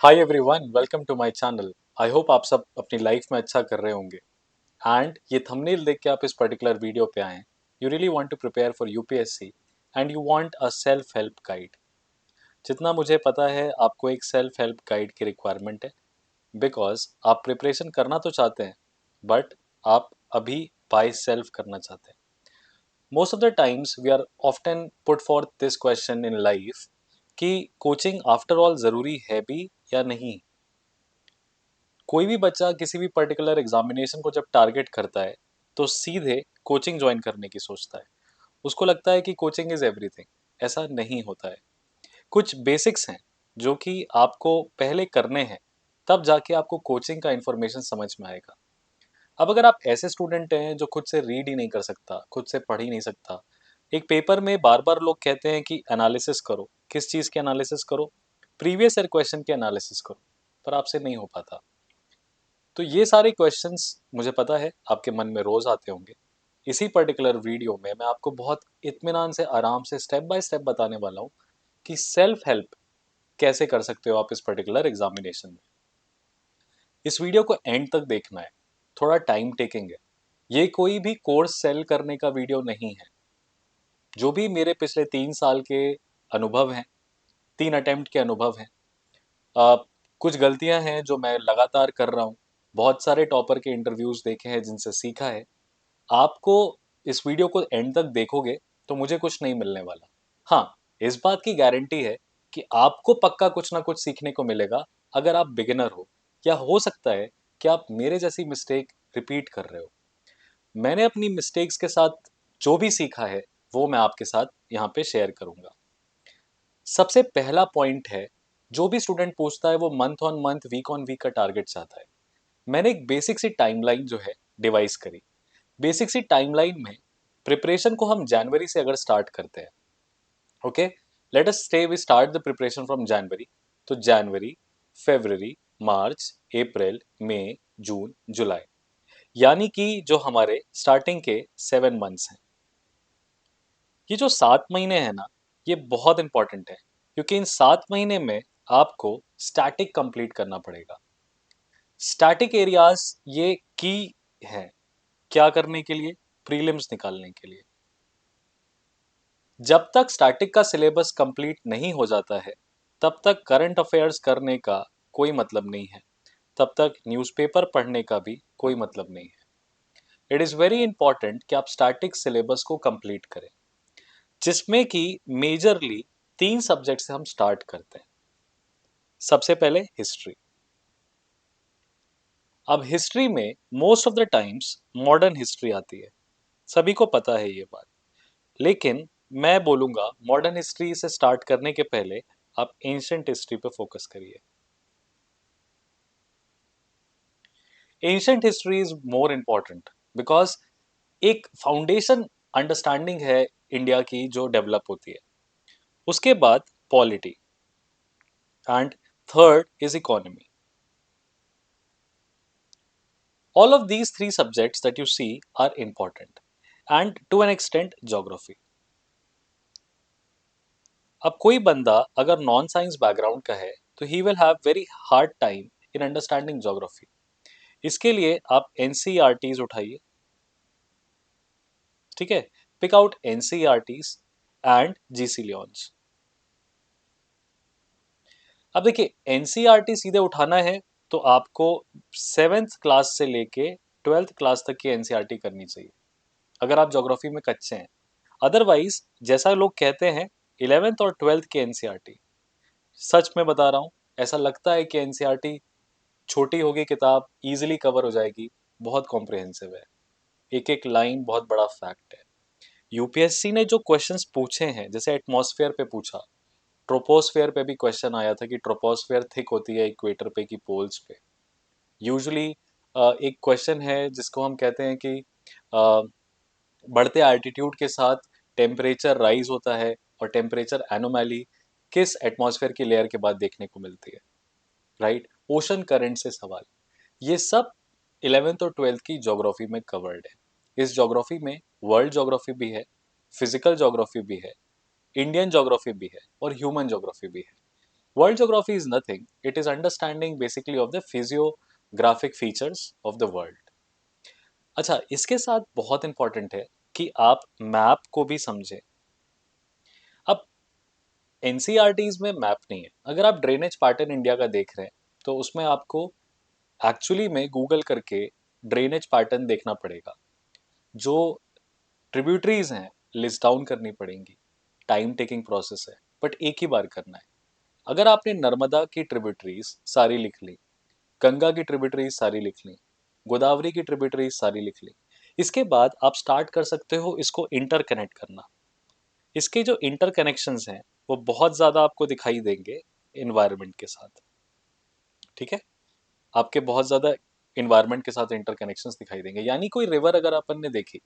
Hi everyone, welcome to my channel. I hope आप सब अपनी लाइफ में अच्छा कर रहे होंगे। एंड ये थंबनेल देख के आप इस पर्टिकुलर वीडियो पे आए हैं। You really want to prepare for UPSC and you want a self help guide. जितना मुझे पता है आपको एक सेल्फ हेल्प गाइड की रिक्वायरमेंट है, बिकॉज आप प्रिपरेशन करना तो चाहते हैं बट आप अभी बाय सेल्फ करना चाहते हैं। Most of the times we are often put for this question in life कि कोचिंग आफ्टर ऑल ज़रूरी है भी या नहीं। कोई भी बच्चा किसी भी पर्टिकुलर एग्जामिनेशन को जब टारगेट करता है तो सीधे कोचिंग ज्वाइन करने की सोचता है। उसको लगता है कि कोचिंग इज एवरीथिंग। ऐसा नहीं होता है। कुछ बेसिक्स हैं जो कि आपको पहले करने हैं, तब जाके आपको कोचिंग का इंफॉर्मेशन समझ में आएगा। अब अगर आप ऐसे स्टूडेंट हैं जो खुद से रीड ही नहीं कर सकता, खुद से पढ़ ही नहीं सकता, एक पेपर में बार बार लोग कहते हैं कि एनालिसिस करो, किस चीज़ के एनालिसिस करो, प्रीवियस ईयर क्वेश्चन के एनालिसिस करो, पर आपसे नहीं हो पाता। तो ये सारे क्वेश्चंस मुझे पता है आपके मन में रोज आते होंगे। इसी पर्टिकुलर वीडियो में मैं आपको बहुत इत्मीनान से आराम से स्टेप बाय स्टेप बताने वाला हूँ कि सेल्फ हेल्प कैसे कर सकते हो आप इस पर्टिकुलर एग्जामिनेशन में। इस वीडियो को एंड तक देखना है, थोड़ा टाइम टेकिंग है। ये कोई भी कोर्स सेल करने का वीडियो नहीं है। जो भी मेरे पिछले 3 साल के अनुभव हैं, 3 अटेम्प्ट के अनुभव हैं, आ, कुछ गलतियां हैं जो मैं लगातार कर रहा हूँ, बहुत सारे टॉपर के इंटरव्यूज देखे हैं जिनसे सीखा है। आपको इस वीडियो को एंड तक देखोगे तो मुझे कुछ नहीं मिलने वाला। हाँ, इस बात की गारंटी है कि आपको पक्का कुछ ना कुछ सीखने को मिलेगा अगर आप बिगिनर हो, या हो सकता है कि आप मेरे जैसी मिस्टेक रिपीट कर रहे हो। मैंने अपनी मिस्टेक्स के साथ जो भी सीखा है वो मैं आपके साथ यहाँ पे शेयर करूंगा। सबसे पहला पॉइंट है, जो भी स्टूडेंट पूछता है वो month on month, week on week का टारगेट चाहता है। मैंने एक बेसिक सी टाइमलाइन जो है डिवाइस करी। बेसिक सी टाइमलाइन में प्रिपरेशन को हम जनवरी से अगर स्टार्ट करते हैं, okay, let us say we start the preparation from January. तो जनवरी, फरवरी, मार्च, अप्रैल, मई, जून, जुलाई, यानी कि जो हमारे स्टार्टिंग के 7 मंथ्स हैं। ये जो 7 महीने हैं ना, ये बहुत इंपॉर्टेंट है, क्योंकि इन 7 महीने में आपको स्टैटिक कंप्लीट करना पड़ेगा। स्टैटिक एरियाज ये की है, क्या करने के लिए? प्रीलिम्स निकालने के लिए। जब तक स्टैटिक का सिलेबस कंप्लीट नहीं हो जाता है तब तक करंट अफेयर्स करने का कोई मतलब नहीं है, तब तक न्यूज़पेपर पढ़ने का भी कोई मतलब नहीं है। इट इज़ वेरी इंपॉर्टेंट कि आप स्टैटिक सिलेबस को कंप्लीट करें, जिसमें कि मेजरली 3 सब्जेक्ट से हम स्टार्ट करते हैं। सबसे पहले हिस्ट्री। अब हिस्ट्री में most of the times modern history आती है, सभी को पता है ये बात। लेकिन मैं बोलूंगा मॉडर्न हिस्ट्री से स्टार्ट करने के पहले आप एंशंट हिस्ट्री पे फोकस करिए। Ancient history is more important because एक फाउंडेशन अंडरस्टैंडिंग है इंडिया की जो डेवलप होती है। उसके बाद polity, and third is economy. All of these 3 subjects that you see are important, and to an extent geography. अब कोई बंदा अगर नॉन साइंस बैकग्राउंड का है तो he will have very hard time in understanding geography. इसके लिए आप एनसीईआरटीज उठाइए, ठीक है। Pick out NCERTs and GC Leong's. अब देखिए, एनसीईआरटी सीधे उठाना है तो आपको 7th क्लास से लेके 12th क्लास तक की एनसीईआरटी करनी चाहिए अगर आप ज्योग्राफी में कच्चे हैं। अदरवाइज जैसा लोग कहते हैं, 11th और 12th की एनसीईआरटी, सच में बता रहा हूँ, ऐसा लगता है कि एनसीईआरटी छोटी होगी, किताब इजीली कवर हो जाएगी, बहुत कॉम्प्रिहेंसिव है, एक एक लाइन बहुत बड़ा फैक्ट है। यूपीएससी ने जो क्वेश्चंस पूछे हैं, जैसे एटमॉस्फेयर पे पूछा, ट्रोपोस्फेयर पे भी क्वेश्चन आया था कि ट्रोपोस्फेयर थिक होती है इक्वेटर पे कि पोल्स पे। यूजुअली एक क्वेश्चन है जिसको हम कहते हैं कि बढ़ते एल्टीट्यूड के साथ टेम्परेचर राइज होता है, और टेम्परेचर एनोमैली किस एटमॉस्फेयर की लेयर के बाद देखने को मिलती है, राइट? ओशन करंट से सवाल। ये सब 11th और 12th की ज्योग्राफी में कवर्ड है। इस ज्योग्राफी में वर्ल्ड ज्योग्राफी भी है, फिजिकल ज्योग्राफी भी है, इंडियन ज्योग्राफी भी है, और ह्यूमन ज्योग्राफी भी है। World geography is nothing, it is understanding basically of the physiographic features of the world. अच्छा, इसके साथ बहुत इंपॉर्टेंट है कि आप मैप को भी समझें। अब एनसीईआरटीज में मैप नहीं है। अगर आप ड्रेनेज पैटर्न इंडिया का देख रहे हैं तो उसमें आपको एक्चुअली में गूगल करके ड्रेनेज पैटर्न देखना पड़ेगा। जो ट्रिब्यूटरीज हैं लिस्ट डाउन करनी पड़ेंगी, टाइम टेकिंग प्रोसेस है, बट एक ही बार करना है। अगर आपने नर्मदा की ट्रिब्यूटरीज सारी लिख ली, गंगा की ट्रिब्यूटरीज सारी लिख ली, गोदावरी की ट्रिब्यूटरीज सारी लिख ली, इसके बाद आप स्टार्ट कर सकते हो इसको इंटरकनेक्ट करना। इसके जो इंटरकनेक्शंस हैं वो बहुत ज़्यादा आपको दिखाई देंगे इन्वायरमेंट के साथ। ठीक है, आपके बहुत ज़्यादा इन्वायरमेंट के साथ इंटरकनेक्शंस दिखाई देंगे। यानी कोई रिवर अगर अपन ने देखी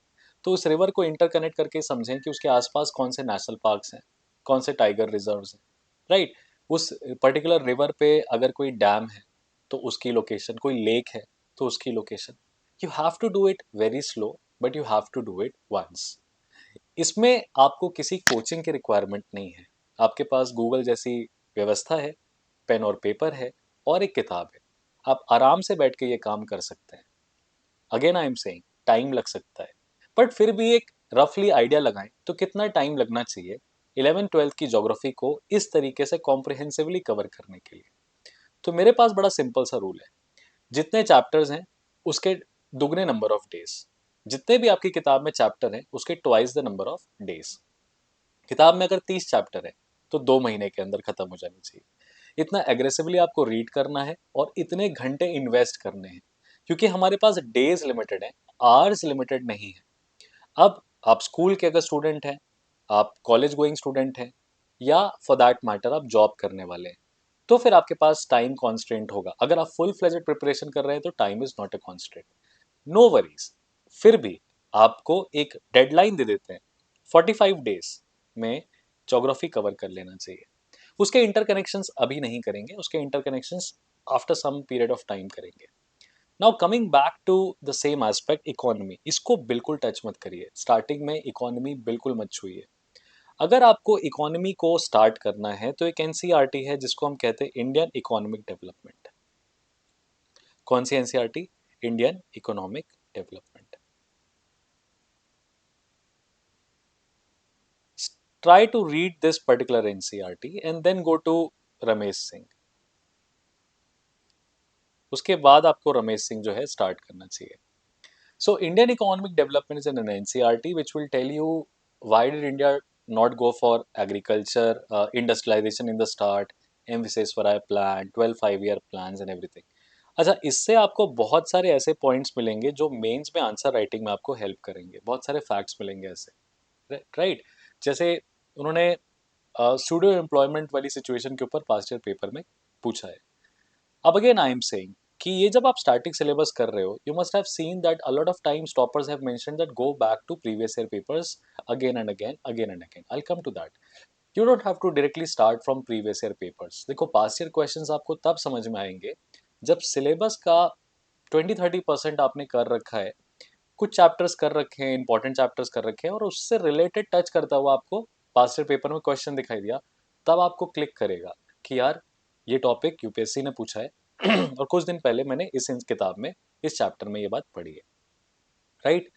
तो उस रिवर को इंटरकनेक्ट करके समझें कि उसके आसपास कौन से नेशनल पार्क्स हैं, कौन से टाइगर रिजर्व्स हैं, राइट। उस पर्टिकुलर रिवर पे अगर कोई डैम है तो उसकी लोकेशन, कोई लेक है तो उसकी location. You have to do it very slow, but you have to do it once. इसमें आपको किसी कोचिंग की रिक्वायरमेंट नहीं है। आपके पास गूगल जैसी व्यवस्था है, पेन और पेपर है और एक किताब है। आप आराम से बैठ के ये काम कर सकते हैं। Again I am saying time लग सकता है, बट फिर भी एक रफली आइडिया लगाएं तो कितना टाइम लगना चाहिए 11th-12th की ज्योग्राफी को इस तरीके से कॉम्प्रिहेंसिवली कवर करने के लिए। तो मेरे पास बड़ा सिंपल सा रूल है, जितने चैप्टर्स हैं उसके दुगने नंबर ऑफ डेज। जितने भी आपकी किताब में चैप्टर हैं उसके twice the number of days. किताब में अगर 30 चैप्टर है तो 2 महीने के अंदर खत्म हो जानी चाहिए। इतना एग्रेसिवली आपको रीड करना है और इतने घंटे इन्वेस्ट करने हैं, क्योंकि हमारे पास डेज लिमिटेड है, आवर्स लिमिटेड नहीं है। अब आप स्कूल के अगर स्टूडेंट हैं, आप कॉलेज गोइंग स्टूडेंट हैं, या फॉर दैट मैटर आप जॉब करने वाले हैं, तो फिर आपके पास टाइम कॉन्स्ट्रेंट होगा। अगर आप फुल फ्लेजेड प्रिपरेशन कर रहे हैं तो time is not a constraint. No worries, फिर भी आपको एक डेडलाइन दे देते हैं, 45 डेज में ज्योग्राफी कवर कर लेना चाहिए। उसके इंटरकनेक्शंस अभी नहीं करेंगे, उसके interconnections after some period of time करेंगे। Now coming back to the same aspect, economy, इसको बिल्कुल टच मत करिए। स्टार्टिंग में इकोनॉमी बिल्कुल मत छुइए। अगर आपको इकोनॉमी को स्टार्ट करना है तो एक एनसीईआरटी है जिसको हम कहते हैं इंडियन इकोनॉमिक डेवलपमेंट। कौन सी NCERT? Indian economic development. Try to read this particular NCERT and then go to Ramesh Singh. उसके बाद आपको रमेश सिंह जो है स्टार्ट करना चाहिए। So Indian economic development is an NCERT which will tell you why did India not go for agriculture, industrialization in the start, emphasis for our plan, 12 5-year plans and everything। अच्छा, इससे आपको बहुत सारे ऐसे points मिलेंगे जो mains में answer writing में आपको हेल्प करेंगे। बहुत सारे फैक्ट्स मिलेंगे ऐसे, राइट। जैसे उन्होंने सूडो एम्प्लॉयमेंट वाली सिचुएशन के ऊपर पास्ट ईयर पेपर में पूछा है। अब अगेन आई एम सेइंग कि ये जब आप स्टैटिक सिलेबस कर रहे हो, you must have seen that a lot of times toppers have mentioned that go back to previous year papers again and again, again and again. I will come to that. You don't have to directly start from previous year papers. देखो, past year questions आपको तब समझ में आएंगे जब syllabus का 20-30% आपने कर रखा है, कुछ चैप्टर्स कर रखे हैं, इंपॉर्टेंट चैप्टर्स कर रखे हैं, और उससे रिलेटेड टच करता हुआ आपको पास्ट ईयर पेपर में क्वेश्चन दिखाई दिया, तब आपको क्लिक करेगा कि यार ये टॉपिक यूपीएससी ने पूछा है और कुछ दिन पहले मैंने इस किताब में, इस चैप्टर में ये बात पढ़ी है, राइट।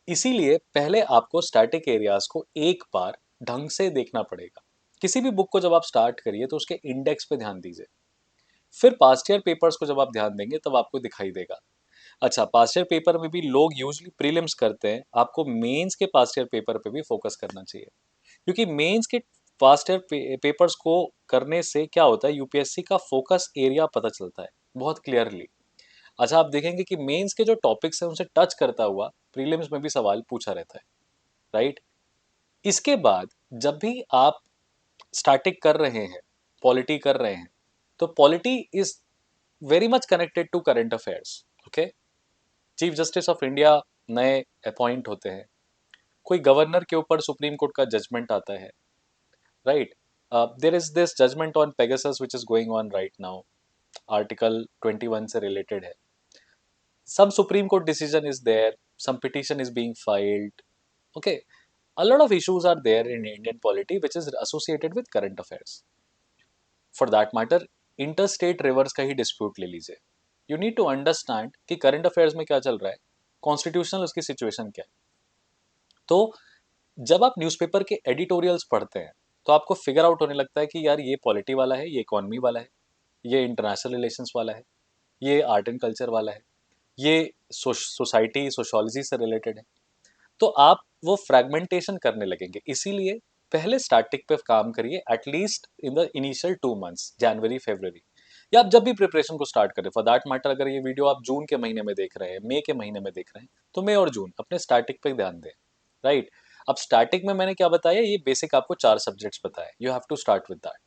इसीलिए पहले आपको स्टैटिक एरियाज को एक बार ढंग से देखना पड़ेगा। किसी भी बुक को जब आप स्टार्ट करिए तो उसके इंडेक्स पे ध्यान दीजिए, फिर पास्ट ईयर पेपर्स को जब आप ध्यान देंगे तब आपको दिखाई देगा। अच्छा, पास्ट ईयर पेपर में भी लोग यूजली प्रीलिम्स करते हैं, आपको मेंस के पास्ट ईयर पेपर पे भी फोकस करना चाहिए, क्योंकि मेंस के पास्ट ईयर पेपर्स को करने से क्या होता है, यूपीएससी का फोकस एरिया पता चलता है बहुत क्लियरली। अच्छा, आप देखेंगे कि मेंस के जो टॉपिक्स हैं उनसे टच करता हुआ प्रीलिम्स में भी सवाल पूछा रहता है, राइट। इसके बाद जब भी आप स्टैटिक कर रहे हैं, पॉलिटी कर रहे हैं, तो polity is very much connected to current affairs. Okay, chief justice of India नए अपॉइंट होते हैं, कोई गवर्नर के ऊपर सुप्रीम कोर्ट का जजमेंट आता है, right. There is this judgement on Pegasus which is going on right now, article 21 से रिलेटेड है। Some Supreme Court decision is there, some petition is being filed. Okay, a lot of issues are there in Indian polity which is associated with current affairs. For that matter interstate reverse का ही dispute ले लीजिए। You need to understand कि current affairs में क्या चल रहा है, constitutional उसकी सिचुएशन क्या है। तो जब आप न्यूज़पेपर के एडिटोरियल्स पढ़ते हैं तो आपको फिगर आउट होने लगता है कि यार ये पॉलिटी वाला है, ये इकोनॉमी वाला है, ये इंटरनेशनल रिलेशंस वाला है, ये आर्ट एंड कल्चर वाला है, ये सोसाइटी सोशोलॉजी से रिलेटेड है। तो आप वो फ्रेगमेंटेशन करने लगेंगे। इसीलिए पहले स्टैटिक पे काम करिए at least in the initial 2 months, January February, या आप जब भी प्रिपरेशन को स्टार्ट करें। फॉर दैट मैटर अगर ये वीडियो आप जून के महीने में देख रहे हैं, मई के महीने में देख रहे हैं, तो मई और जून अपने स्टैटिक पे ध्यान दें। राइट। अब स्टैटिक में मैंने क्या बताया, ये बेसिक आपको 4 सब्जेक्ट्स बताए, you have to start with that.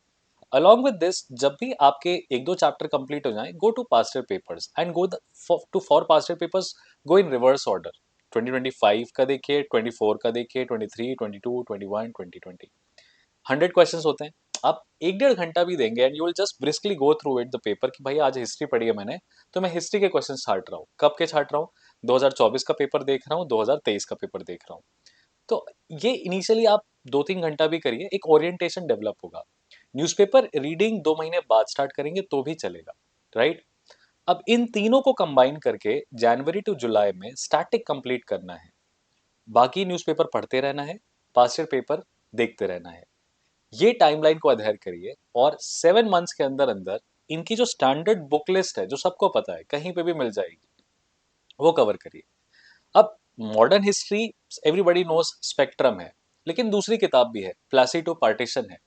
Along with this, जब भी आपके 1-2 चैप्टर कंप्लीट हो जाएं, go to past year papers and go to for past year papers, go in reverse order. 2025 का देखिए, 24 का देखिए, 23, 22, 21, 2020। 100 क्वेश्चन होते हैं। आप 1-1.5 घंटा भी देंगे and you will just briskly go through it the paper कि भाई आज हिस्ट्री पढ़ी है मैंने, तो मैं हिस्ट्री के क्वेश्चन छाट रहा हूँ। कब के छाट रहा हूँ? 2024 का पेपर देख रहा हूँ, 2023 का पेपर देख रहा हूँ। तो ये इनिशियली आप 2-3 घंटा भी करिए, एक ओरिएंटेशन डेवलप होगा। न्यूज़पेपर रीडिंग 2 महीने बाद स्टार्ट करेंगे तो भी चलेगा। राइट। अब इन तीनों को कंबाइन करके जनवरी टू जुलाई में स्टैटिक कंप्लीट करना है। बाकी न्यूज़पेपर पढ़ते रहना है, पास्ट ईयर पेपर देखते रहना है। ये टाइमलाइन को अध्ययन करिए और 7 मंथ्स के अंदर अंदर इनकी जो स्टैंडर्ड बुक लिस्ट है, जो सबको पता है, कहीं पे भी मिल जाएगी, वो कवर करिए। अब modern history everybody knows spectrum है, लेकिन दूसरी किताब भी है, प्लासी टू पार्टीशन है।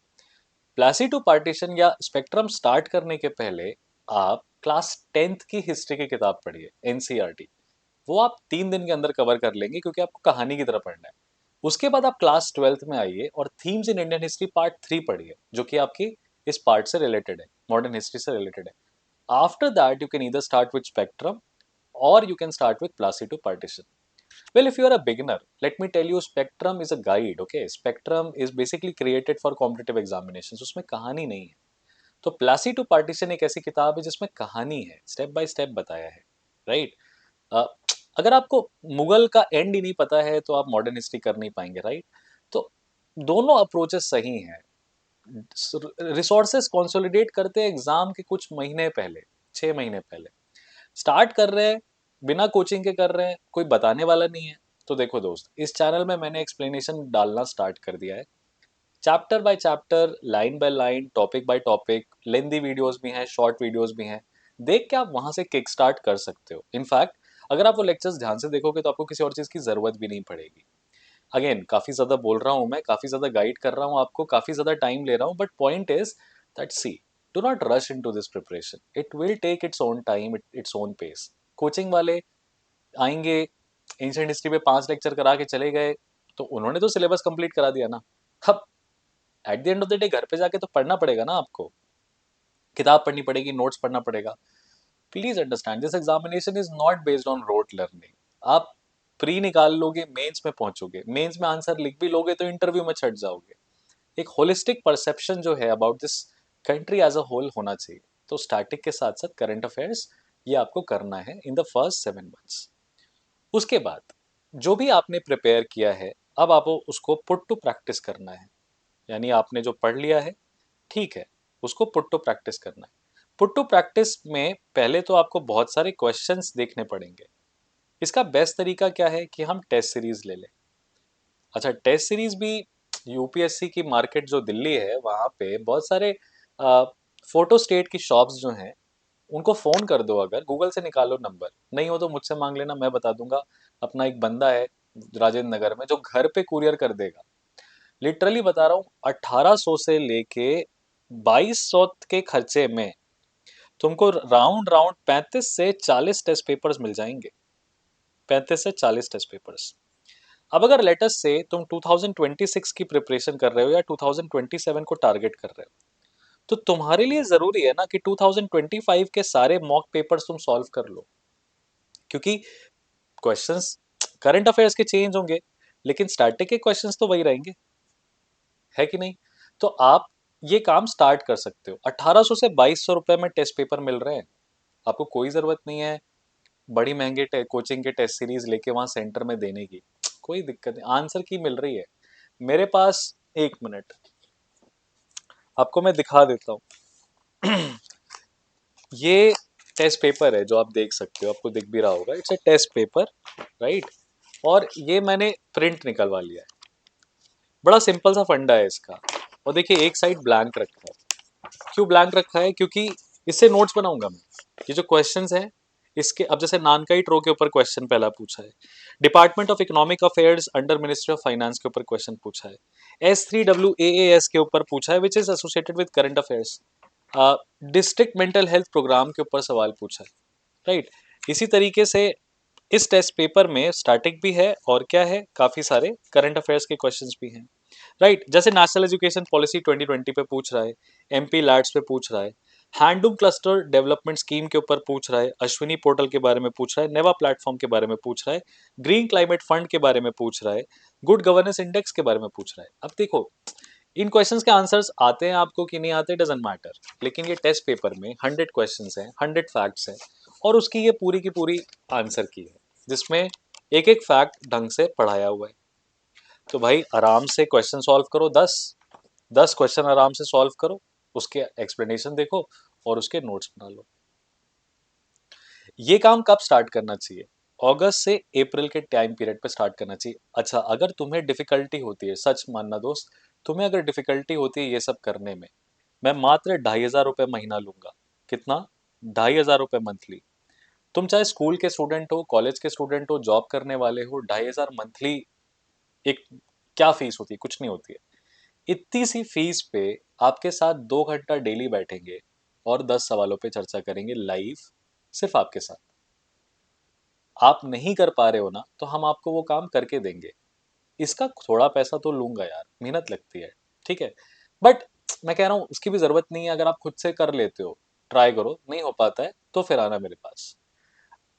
प्लासी टू पार्टीशन या स्पेक्ट्रम स्टार्ट करने के पहले आप क्लास 10th की हिस्ट्री की किताब पढ़िए, एनसीईआरटी। वो आप 3 दिन के अंदर कवर कर लेंगे क्योंकि आपको कहानी की तरह पढ़ना है। उसके बाद आप क्लास 12th में आइए और themes in Indian history part 3 पढ़िए, जो कि आपकी इस पार्ट से रिलेटेड है, मॉडर्न हिस्ट्री से रिलेटेड है। After that you can either start with Spectrum और you can start with Plassey to partition. Well, if you are a beginner, let me tell you, Spectrum is a guide. Okay, Spectrum is basically created for competitive examinations. उसमें कहानी नहीं है। तो Plassey to partition एक ऐसी किताब है जिसमें कहानी है, स्टेप बाय स्टेप बताया है। राइट। अगर आपको मुगल का एंड ही नहीं पता है तो आप मॉडर्न हिस्ट्री कर नहीं पाएंगे। राइट। तो दोनों अप्रोचेस सही हैं। रिसोर्सेस कंसोलिडेट करते हैं एग्जाम के कुछ महीने पहले, 6 महीने पहले स्टार्ट कर रहे हैं, बिना कोचिंग के कर रहे हैं, कोई बताने वाला नहीं है। तो देखो दोस्त, इस चैनल में मैंने एक्सप्लेनेशन डालना स्टार्ट कर दिया है, chapter by chapter, line by line, topic by topic. Lengthy videos भी हैं, शॉर्ट वीडियोस भी हैं, देख के आप वहां से किक स्टार्ट कर सकते हो। इनफैक्ट अगर आप वो लेक्चर्स ध्यान से देखोगे तो आपको किसी और चीज की जरूरत भी नहीं पड़ेगी। अगेन काफी ज्यादा बोल रहा हूं मैं, काफी ज्यादा गाइड कर रहा हूं आपको, काफी ज्यादा टाइम ले रहा हूं, but point is that see, do not rush into this preparation, it will take its own time, its own pace. Coaching वाले आएंगे, एंशियंट हिस्ट्री पे 5 लेक्चर करा के चले गए, तो उन्होंने तो सिलेबस कंप्लीट करा दिया ना। अब eight the end of the day घर पे जाके तो पढ़ना पड़ेगा ना आपको, किताब पढ़नी पड़ेगी, नोट्स पढ़ना पड़ेगा। Please understand, this examination is not based on rote learning. आप प्री निकाल लोगे, मेंस में पहुंचोगे, मेंस में आंसर लिख भी लोगे तो इंटरव्यू में छट जाओगे। एक होलिस्टिक परसेप्शन जो है about this country as a whole होना चाहिए। तो स्टैटिक के साथ साथ करंट अफेयर्स ये आपको करना है इन द फर्स्ट 7 मंथ्स। उसके बाद जो भी आपने प्रिपेयर किया है, अब आपको उसको पुट टू प्रैक्टिस करना है। यानी आपने जो पढ़ लिया है, ठीक है, उसको पुट टू प्रैक्टिस करना है। पुट टू प्रैक्टिस में पहले तो आपको बहुत सारे क्वेश्चंस देखने पड़ेंगे। इसका बेस्ट तरीका क्या है कि हम टेस्ट सीरीज ले लें। अच्छा, टेस्ट सीरीज भी, यूपीएससी की मार्केट जो दिल्ली है वहाँ पे बहुत सारे फोटो स्टेट की शॉप्स जो हैं, उनको फोन कर दो, अगर गूगल से निकालो नंबर, नहीं हो तो मुझसे मांग लेना, मैं बता दूंगा। अपना एक बंदा है राजेंद्र नगर में जो घर पे कुरियर कर देगा। लिटरली बता रहा हूँ, 1800 से लेके 2200 के खर्चे में तुमको राउंड राउंड 35 से 40 टेस्ट पेपर्स मिल जाएंगे। 35 से 40 टेस्ट पेपर्स। अब अगर लेटस से तुम 2026 की प्रिपरेशन कर रहे हो या 2027 को टारगेट कर रहे हो, तो तुम्हारे लिए जरूरी है ना कि 2025 के सारे मॉक पेपर्स तुम सॉल्व कर लो। क्योंकि क्वेश्चंस करंट अफेयर्स के चेंज होंगे, लेकिन स्टैटिक के क्वेश्चंस तो वही रहेंगे, है कि नहीं? तो आप ये काम स्टार्ट कर सकते हो। 1800 से 2200 रुपए में टेस्ट पेपर मिल रहे हैं। आपको कोई जरूरत नहीं है बड़ी महंगे कोचिंग के टेस्ट सीरीज लेके वहां सेंटर में देने की। कोई दिक्कत नहीं, आंसर की मिल रही है मेरे पास। 1 मिनट आपको मैं दिखा देता हूँ। ये टेस्ट पेपर है जो आप देख सकते हो, आपको दिख भी रहा होगा, it's a test paper, right. और ये मैंने प्रिंट निकलवा लिया है। बड़ा सिंपल सा फंडा है इसका। और देखिए एक साइड ब्लैंक रखा है। क्यों ब्लैंक रखा है? क्योंकि इससे नोट्स बनाऊंगा मैं। ये जो क्वेश्चंस हैं इसके, अब जैसे नानकाइट रो के ऊपर क्वेश्चन पहला पूछा है, department of economic affairs under ministry of finance के ऊपर क्वेश्चन पूछा है, S3WAAS के ऊपर पूछा है which is associated with current affairs, district mental health programme के ऊपर सवाल पूछा है, राइट। इसी तरीके से इस टेस्ट पेपर में स्टैटिक भी है और क्या है, काफी सारे करंट अफेयर्स के क्वेश्चंस भी हैं, राइट। जैसे नेशनल एजुकेशन पॉलिसी 2020 पे पूछ रहा है, MP लैट्स पे पूछ रहा है, हैंडलूम क्लस्टर डेवलपमेंट स्कीम के ऊपर पूछ रहा है, अश्विनी पोर्टल के बारे में पूछ रहा है, नेवा प्लेटफॉर्म के बारे में पूछ रहा है, ग्रीन क्लाइमेट फंड के बारे में पूछ रहा है, गुड गवर्नेंस इंडेक्स के बारे में पूछ रहा है। अब देखो इन क्वेश्चंस के आंसर्स आते हैं आपको कि नहीं आते, डजंट मैटर, लेकिन ये टेस्ट पेपर में 100 क्वेश्चंस हैं, 100 फैक्ट्स हैं, और उसकी ये पूरी की पूरी आंसर की है, जिसमें एक एक फैक्ट ढंग से पढ़ाया हुआ है। तो भाई आराम से क्वेश्चन सॉल्व करो, 10 क्वेश्चन आराम से सॉल्व करो, उसके एक्सप्लेनेशन देखो और उसके नोट्स बना लो। ये काम कब स्टार्ट करना चाहिए? अगस्त से अप्रैल के टाइम पीरियड पे स्टार्ट करना चाहिए। अच्छा, अगर तुम्हें डिफिकल्टी होती है, सच मानना दोस्त, तुम्हें अगर डिफिकल्टी होती है ये सब करने में, मैं मात्र 2,500 रुपये महीना लूंगा। कितना? 2,500 रुपये मंथली। तुम चाहे स्कूल के स्टूडेंट हो, कॉलेज के स्टूडेंट हो, जॉब करने वाले हो, 2,500 मंथली एक क्या फीस होती है? कुछ नहीं होती है। इतनी सी फीस पे आपके साथ 2 घंटा डेली बैठेंगे और 10 सवालों पे चर्चा करेंगे लाइव, सिर्फ आपके साथ। आप नहीं कर पा रहे हो ना, तो हम आपको वो काम करके देंगे। इसका थोड़ा पैसा तो लूंगा यार, मेहनत लगती है, ठीक है, बट मैं कह रहा हूँ उसकी भी जरूरत नहीं है। अगर आप खुद से कर लेते हो, ट्राई करो, नहीं हो पाता है तो फिर आना मेरे पास।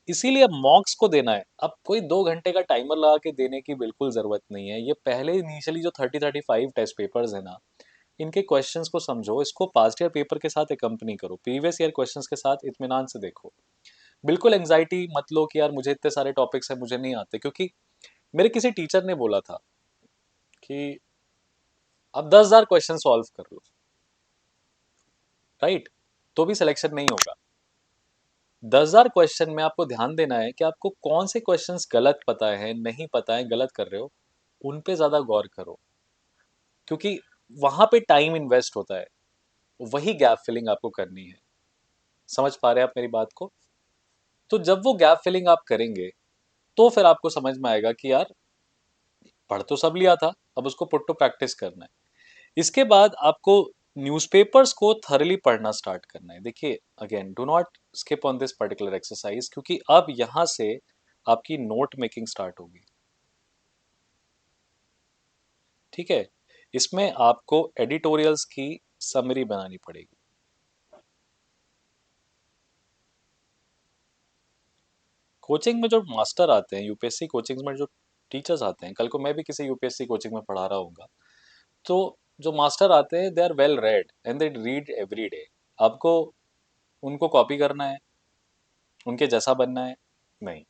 इसीलिए अब मॉक्स को देना है, अब कोई 2 घंटे का टाइमर लगा के देने की बिल्कुल जरूरत नहीं है। ये पहले इनिशियली जो 30-35 टेस्ट पेपर्स है ना, इनके क्वेश्चंस को समझो, इसको पास्ट ईयर पेपर के साथ एकम्पनी करो, प्रीवियस ईयर क्वेश्चंस के साथ इत्मीनान से देखो। बिल्कुल एंग्जाइटी मत लो कि यार मुझे इतने सारे टॉपिक्स हैं मुझे नहीं आते, क्योंकि मेरे किसी टीचर ने बोला था कि अब 10,000 क्वेश्चन सॉल्व कर लो, राइट, तो भी सिलेक्शन नहीं होगा। 10,000 क्वेश्चन में आपको ध्यान देना है कि आपको कौन से क्वेश्चंस गलत पता है, नहीं पता है, गलत कर रहे हो, उन पे ज्यादा गौर करो, क्योंकि वहां पे टाइम इन्वेस्ट होता है, वही गैप फिलिंग आपको करनी है। समझ पा रहे हैं आप मेरी बात को? तो जब वो गैप फिलिंग आप करेंगे, तो फिर आपको समझ में आएगा कि यार पढ़ तो सब लिया था, अब उसको पुट टू प्रैक्टिस करना है। इसके बाद आपको न्यूज़पेपर्स को थरली पढ़ना स्टार्ट करना है। देखिए again, do not skip on this particular exercise, क्योंकि अब यहां से आपकी नोट मेकिंग स्टार्ट होगी, ठीक है। इसमें आपको एडिटोरियल्स की समरी बनानी पड़ेगी। कोचिंग में जो मास्टर आते हैं, यूपीएससी कोचिंग में जो टीचर्स आते हैं, कल को मैं भी किसी यूपीएससी कोचिंग में पढ़ा रहा हूँ, तो जो मास्टर आते हैं they are well read and they read every day. आपको उनको कॉपी करना है, उनके जैसा बनना है? नहीं,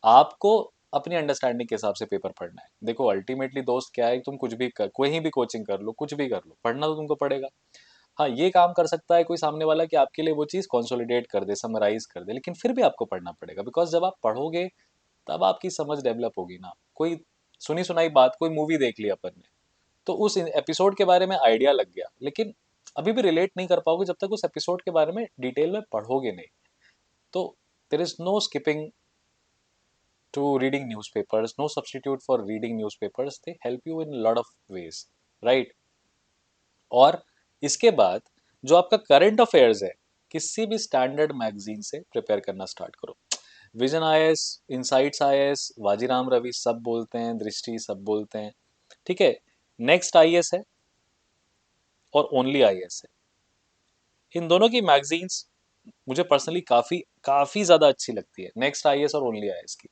आपको अपनी अंडरस्टैंडिंग के हिसाब से पेपर पढ़ना है। देखो अल्टीमेटली दोस्त क्या है, तुम कुछ भी कर, कोई भी कोचिंग कर लो, कुछ भी कर लो, पढ़ना तो तुमको पड़ेगा। हाँ, ये काम कर सकता है कोई सामने वाला कि आपके लिए वो चीज़ कंसोलिडेट कर दे, समराइज कर दे, लेकिन फिर भी आपको पढ़ना पड़ेगा, बिकॉज जब आप पढ़ोगे तब आपकी समझ डेवलप होगी ना। कोई सुनी सुनाई बात, कोई मूवी देख ली अपन ने, तो उस एपिसोड के बारे में आइडिया लग गया, लेकिन अभी भी रिलेट नहीं कर पाओगे जब तक उस एपिसोड के बारे में डिटेल में पढ़ोगे नहीं। तो there is no skipping to reading newspapers, no substitute for reading newspapers, they help you in lot of ways, right. और इसके बाद जो आपका करंट अफेयर्स है, किसी भी स्टैंडर्ड मैगजीन से प्रिपेयर करना स्टार्ट करो। Vision IAS, insights IAS, Vajiram Ravi सब बोलते हैं, दृष्टि सब बोलते हैं, ठीक है। नेक्स्ट आईएएस है और ओनली आईएएस है। इन दोनों की मैगजीन्स मुझे पर्सनली काफी काफी ज्यादा अच्छी लगती है, नेक्स्ट आईएएस और ओनली आईएएस की।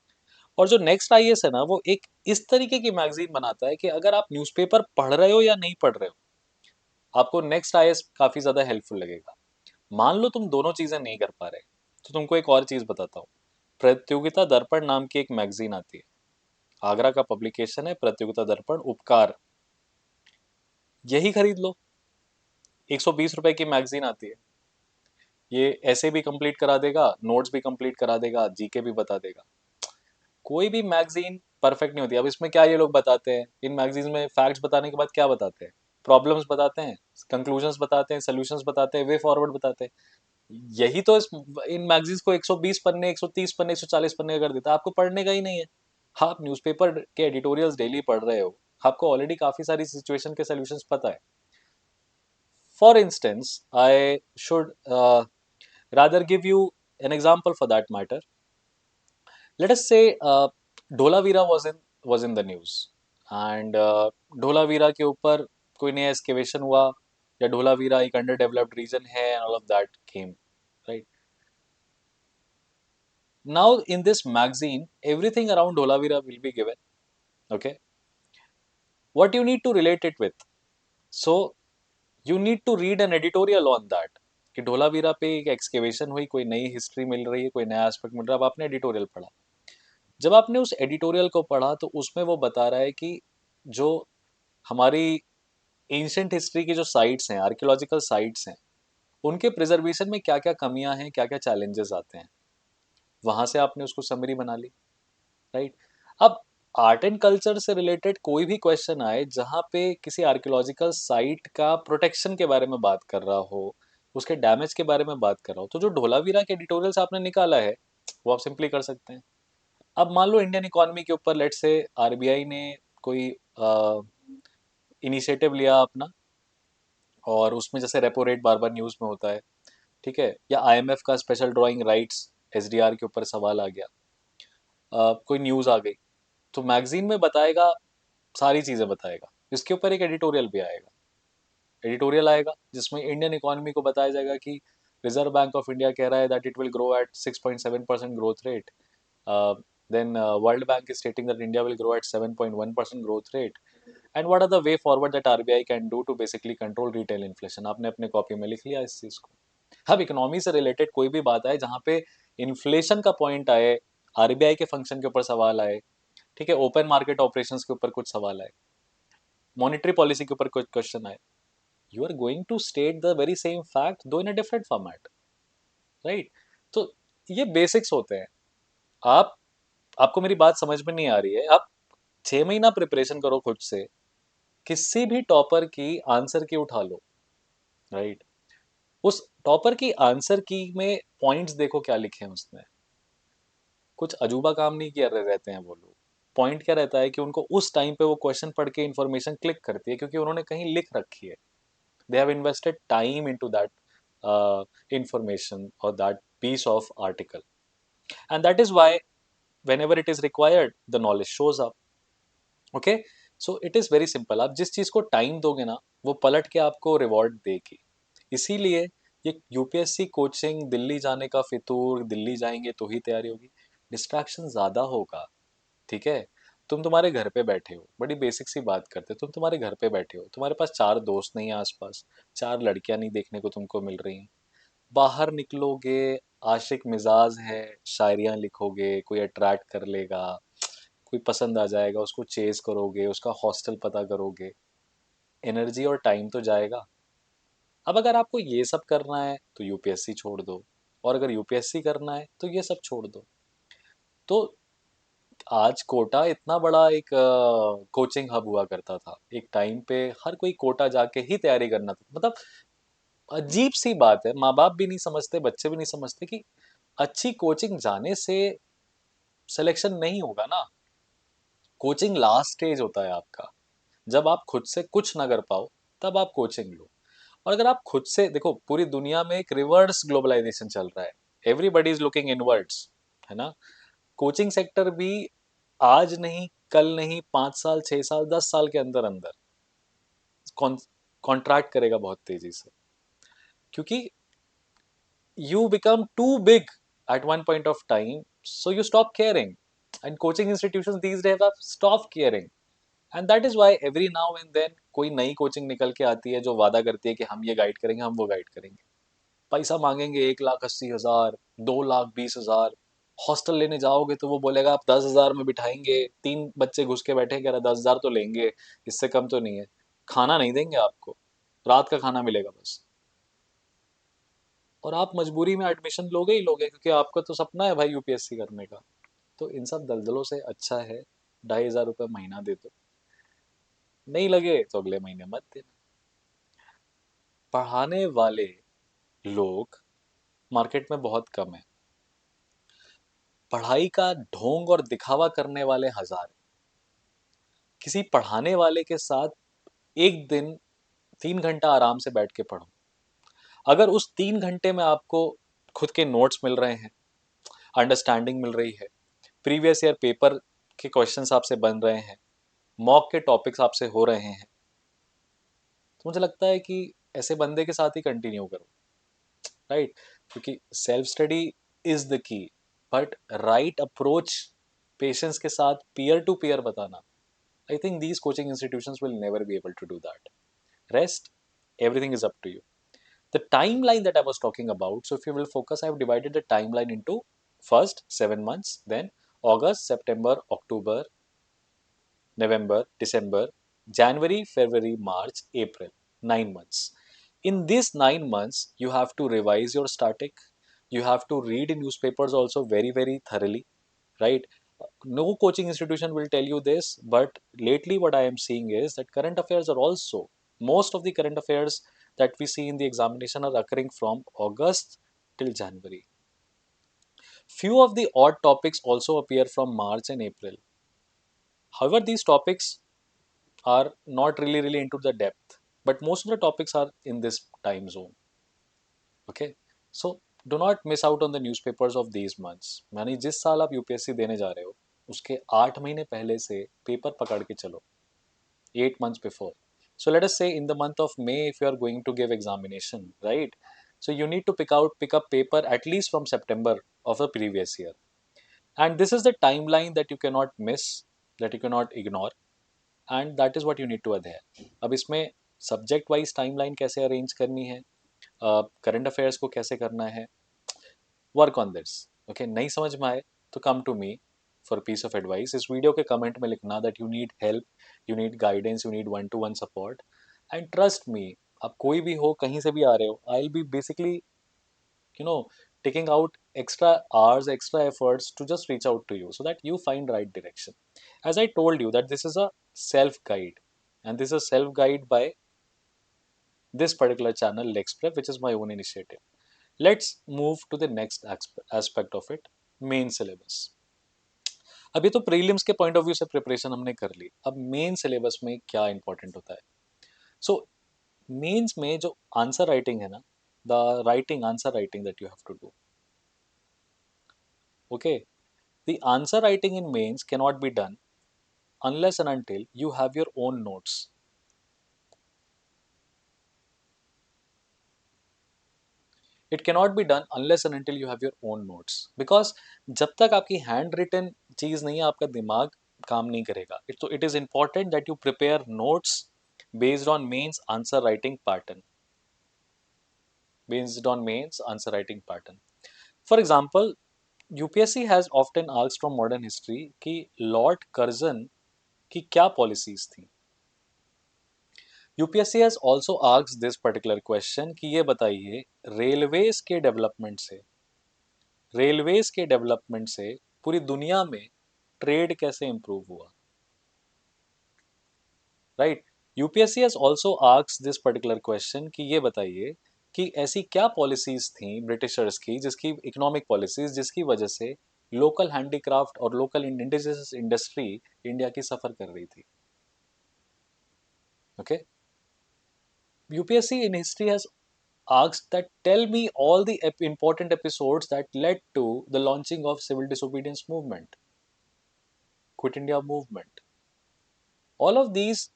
और जो नेक्स्ट आईएएस है ना, वो एक इस तरीके की मैगजीन बनाता है कि अगर आप न्यूज़पेपर पढ़ रहे हो या नहीं पढ़ रहे हो, आपको नेक्स्ट आईएएस काफी ज्यादा हेल्पफुल लगेगा। मान लो तुम दोनों चीजें नहीं कर पा रहे, तो तुमको एक और चीज बताता हूँ। प्रतियोगिता दर्पण नाम की एक मैगजीन आती है, आगरा का पब्लिकेशन है प्रतियोगिता दर्पण उपकार, यही खरीद लो। 120 रुपए की मैगजीन आती है, ये ऐसे भी कंप्लीट करा देगा, नोट्स भी कंप्लीट करा देगा, जीके भी बता देगा। कोई भी मैगजीन परफेक्ट नहीं होती। अब इसमें क्या ये लोग बताते हैं, इन मैगजीन में फैक्ट्स बताने के बाद क्या बताते हैं? प्रॉब्लम्स बताते हैं, कंक्लूजन्स बताते हैं, सोल्यूशंस बताते हैं, वे फॉरवर्ड बताते हैं। यही तो इन मैगजीन्स को 120 पन्ने, 130 पन्ने, 140 पन्ने का कर देता है। आपको पढ़ने का ही नहीं है। हाँ, आप न्यूज़पेपर के एडिटोरियल्स डेली पढ़ रहे हो, आपको ऑलरेडी काफी सारी सिचुएशन के सोल्यूशंस पता है। For instance, I should rather give you an example for that matter. Let us say Dholavira was in the news, and Dholavira के ऊपर कोई नया एक्सकेवेशन हुआ, या ढोलावीरा एक अंडर डेवलप्ड रीजन है, and all of that came, right? Now in this magazine, everything around Dholavira will be given. Okay, what you need to relate it with? So you need to read an editorial on that. कि ढोलावीरा पे एक excavation हुई, कोई नई history मिल रही है, कोई नया एस्पेक्ट मिल रहा है। अब आपने एडिटोरियल पढ़ा, जब आपने उस एडिटोरियल को पढ़ा तो उसमें वो बता रहा है कि जो हमारी एंशियंट हिस्ट्री की जो साइट्स हैं, आर्कियोलॉजिकल साइट्स हैं, उनके प्रिजर्वेशन में क्या क्या कमियां हैं, क्या क्या चैलेंजेस आते हैं। वहां से आपने उसको समरी बना ली, राइट? अब आर्ट एंड कल्चर से रिलेटेड कोई भी क्वेश्चन आए जहां पे किसी आर्कियोलॉजिकल साइट का प्रोटेक्शन के बारे में बात कर रहा हो, उसके डैमेज के बारे में बात कर रहा हो, तो जो ढोलावीरा के एडिटोरियल से आपने निकाला है वो आप सिंपली कर सकते हैं। अब मान लो इंडियन इकोनॉमी के ऊपर लेट से आरबीआई ने कोई इनिशिएटिव लिया अपना, और उसमें जैसे रेपो रेट बार बार न्यूज में होता है, ठीक है, या आईएमएफ का स्पेशल ड्राइंग राइट्स एसडीआर के ऊपर सवाल आ गया, कोई न्यूज आ गई, तो मैगजीन में बताएगा, सारी चीजें बताएगा। इसके ऊपर एक एडिटोरियल भी आएगा, एडिटोरियल आएगा जिसमें इंडियन इकोनॉमी को बताया जाएगा कि रिजर्व बैंक ऑफ इंडिया कह रहा है that it will grow at 6.7% growth rate, then World Bank is stating that India will grow at 7.1% growth rate, and what are the way forward that RBI can do to basically control retail inflation। आपने अपने copy में लिख लिया इस चीज को। अब economy से रिलेटेड कोई भी बात आए जहां पे इन्फ्लेशन का पॉइंट आए, आरबीआई के फंक्शन के ऊपर सवाल आए, ठीक है, ओपन मार्केट ऑपरेशंस के ऊपर कुछ सवाल आए, मॉनेटरी पॉलिसी के ऊपर कुछ क्वेश्चन आए, you are going to state the very same fact though in a different format, right? तो ये बेसिक्स होते हैं। आप आपको मेरी बात समझ में नहीं आ रही है? आप 6 महीना प्रिपरेशन करो खुद से, किसी भी टॉपर की आंसर की उठा लो, राइट? उस टॉपर की आंसर की में पॉइंट्स देखो क्या लिखे हैं उसने। कुछ अजूबा काम नहीं किया रहते हैं वो लोग। पॉइंट क्या रहता है कि उनको उस टाइम पे वो क्वेश्चन पढ़ के इन्फॉर्मेशन क्लिक करती है, क्योंकि उन्होंने कहीं लिख रखी है। They have invested time into that information और that piece of article, and that is why whenever it is required the knowledge shows up। Okay, so it is very simple. आप जिस चीज को टाइम दोगे ना, वो पलट के आपको रिवॉर्ड देगी। इसीलिए ये यूपीएससी कोचिंग, दिल्ली जाने का फितूर, दिल्ली जाएंगे तो ही तैयारी होगी, डिस्ट्रैक्शन ज्यादा होगा, ठीक है? तुम तुम्हारे घर पे बैठे हो, बड़ी बेसिक सी बात करते हो, तुम तुम्हारे घर पे बैठे हो, तुम्हारे पास चार दोस्त नहीं है आसपास, चार लड़कियां नहीं देखने को तुमको मिल रही हैं। बाहर निकलोगे, आशिक मिजाज है, शायरियां लिखोगे, कोई अट्रैक्ट कर लेगा, कोई पसंद आ जाएगा, उसको चेज करोगे, उसका हॉस्टल पता करोगे, एनर्जी और टाइम तो जाएगा। अब अगर आपको ये सब करना है तो यूपीएससी छोड़ दो, और अगर यूपीएससी करना है तो ये सब छोड़ दो। तो आज कोटा इतना बड़ा एक कोचिंग हब हुआ करता था, एक टाइम पे हर कोई कोटा जाके ही तैयारी करना था। मतलब अजीब सी बात है, माँ बाप भी नहीं समझते, बच्चे भी नहीं समझते कि अच्छी कोचिंग जाने से सिलेक्शन नहीं होगा ना। कोचिंग लास्ट स्टेज होता है आपका, जब आप खुद से कुछ ना कर पाओ तब आप कोचिंग लो। और अगर आप खुद से देखो, पूरी दुनिया में एक रिवर्स ग्लोबलाइजेशन चल रहा है, एवरीबॉडी इज लुकिंग इनवर्ड्स, है ना? कोचिंग सेक्टर भी आज नहीं, कल नहीं, 5 साल, 6 साल, 10 साल के अंदर अंदर कॉन्ट्रैक्ट करेगा बहुत तेजी से, क्योंकि you become too big at one point of time, so you stop caring, and coaching institutions these days have stopped caring, and that is why every now and then कोई नई कोचिंग निकल के आती है जो वादा करती है कि हम ये गाइड करेंगे, हम वो गाइड करेंगे। पैसा मांगेंगे 1,80,000, 2,20,000। हॉस्टल लेने जाओगे तो वो बोलेगा आप 10,000 में बिठाएंगे, 3 बच्चे घुस के बैठे, कह रहा 10,000 तो लेंगे, इससे कम तो नहीं है। खाना नहीं देंगे आपको, रात का खाना मिलेगा बस। और आप मजबूरी में एडमिशन लोगे ही लोगे, क्योंकि आपका तो सपना है भाई यूपीएससी करने का। तो इन सब दलदलों से अच्छा है 2,500 रुपये महीना दे दो, नहीं लगे तो अगले महीने मत देना। पढ़ाने वाले लोग मार्केट में बहुत कम है, पढ़ाई का ढोंग और दिखावा करने वाले हजार हैं। किसी पढ़ाने वाले के साथ एक दिन 3 घंटा आराम से बैठ के पढ़ो, अगर उस 3 घंटे में आपको खुद के नोट्स मिल रहे हैं, अंडरस्टैंडिंग मिल रही है, प्रीवियस ईयर पेपर के क्वेश्चंस आपसे बन रहे हैं, मॉक के टॉपिक्स आपसे हो रहे हैं, तो मुझे लगता है कि ऐसे बंदे के साथ ही कंटिन्यू करो, राइट? क्योंकि self study is the key, but right approach, patience के साथ पीयर टू पीयर बताना, I think these coaching institutions will never be able to do that. Rest, everything is up to you. The timeline that I was talking about, so if you will focus, I have divided the timeline into first 7 months, then August, September, October, November, December, January, February, March, April, 9 months. In these 9 months, you have to revise your static. You have to read newspapers also very, very thoroughly, right? No coaching institution will tell you this, but lately what I am seeing is that current affairs are also, most of the current affairs that we see in the examination are occurring from August till January. Few of the odd topics also appear from March and April. However, these topics are not really into the depth, but most of the topics are in this time zone. Okay, so do not miss out on the newspapers of these months. यानी जिस साल आप UPSC देने जा रहे हो उसके 8 महीने पहले से पेपर पकड़ के चलो, 8 months before. So let us say in the month of May, if you are going to give examination, right? So you need to pick up paper at least from September of the previous year, and this is the timeline that you cannot miss, that you cannot ignore, and that is what you need to adhere. अब इसमें subject wise timeline कैसे arrange करनी है, current affairs को कैसे करना है, work on this. Okay, नहीं समझ में आए तो come to me for piece of advice. इस वीडियो के कमेंट में लिखना that you need help, you need guidance, you need 1-to-1 support, and trust me, आप कोई भी हो, कहीं से भी आ रहे हो, I will be basically taking out extra hours, extra efforts to just reach out to you so that you find right direction. As I told you that this is a self guide, and this is a self guide by this particular channel LexPrep, which is my own initiative. Let's move to the next aspect of it, main syllabus. अभी तो prelims के point of view से preparation हमने कर ली, अब main syllabus में क्या important होता है। सो मेंस में जो आंसर राइटिंग है ना, the writing answer writing that you have to do, okay, the answer writing in mains cannot be done unless and until you have your own notes. It cannot be done unless and until you have your own notes. Because जब तक आपकी hand written चीज नहीं है, आपका दिमाग काम नहीं करेगा। तो it is important that you prepare notes based on mains answer writing pattern. Based on mains answer writing pattern. For example, UPSC has often asked from modern history कि लॉर्ड कर्जन की क्या पॉलिसीज थी। UPSC has also asked this particular question कि ये बताइए railways के development से पूरी दुनिया में ट्रेड कैसे इंप्रूव हुआ, right? UPSC has also asked this particular question कि ये बताइए कि ऐसी क्या पॉलिसीज थी ब्रिटिशर्स की, जिसकी इकोनॉमिक पॉलिसीज, जिसकी वजह से लोकल हैंडीक्राफ्ट और लोकल इंडिजिनस इंडस्ट्री इंडिया की सफर कर रही थी। Okay, UPSC in history has asked that tell me all the important episodes that led to the launching of civil disobedience movement, quit India movement. All of these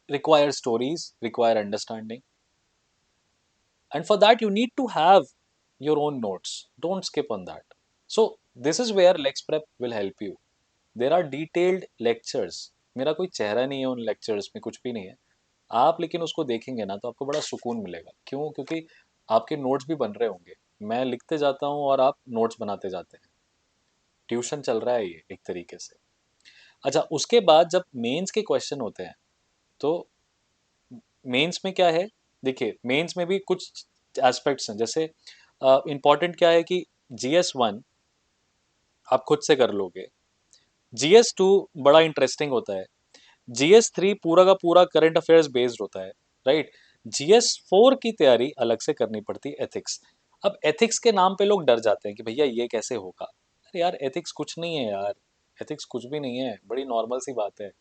require stories, require understanding, and for that you need to have your own notes. Don't skip on that. So this is where LexPrep will help you. There are detailed lectures. मेरा कोई चेहरा नहीं है उन lectures में, कुछ भी नहीं है आप, लेकिन उसको देखेंगे ना तो आपको बड़ा सुकून मिलेगा। क्यों? क्योंकि आपके नोट्स भी बन रहे होंगे, मैं लिखते जाता हूँ और आप नोट्स बनाते जाते हैं। ट्यूशन चल रहा है ये एक तरीके से। अच्छा, उसके बाद जब मेंस के क्वेश्चन होते हैं तो मेंस में क्या है, देखिए मेंस में भी कुछ एस्पेक्ट्स हैं। जैसे इम्पॉर्टेंट क्या है कि GS1 आप खुद से कर लोगे, GS2 बड़ा इंटरेस्टिंग होता है, GS3 पूरा का पूरा करंट अफेयर्स बेस्ड होता है, राइट। GS4 की तैयारी अलग से करनी पड़ती है, एथिक्स। अब एथिक्स के नाम पे लोग डर जाते हैं कि भैया ये कैसे होगा। अरे यार एथिक्स कुछ नहीं है यार, एथिक्स कुछ भी नहीं है, बड़ी नॉर्मल सी बात है।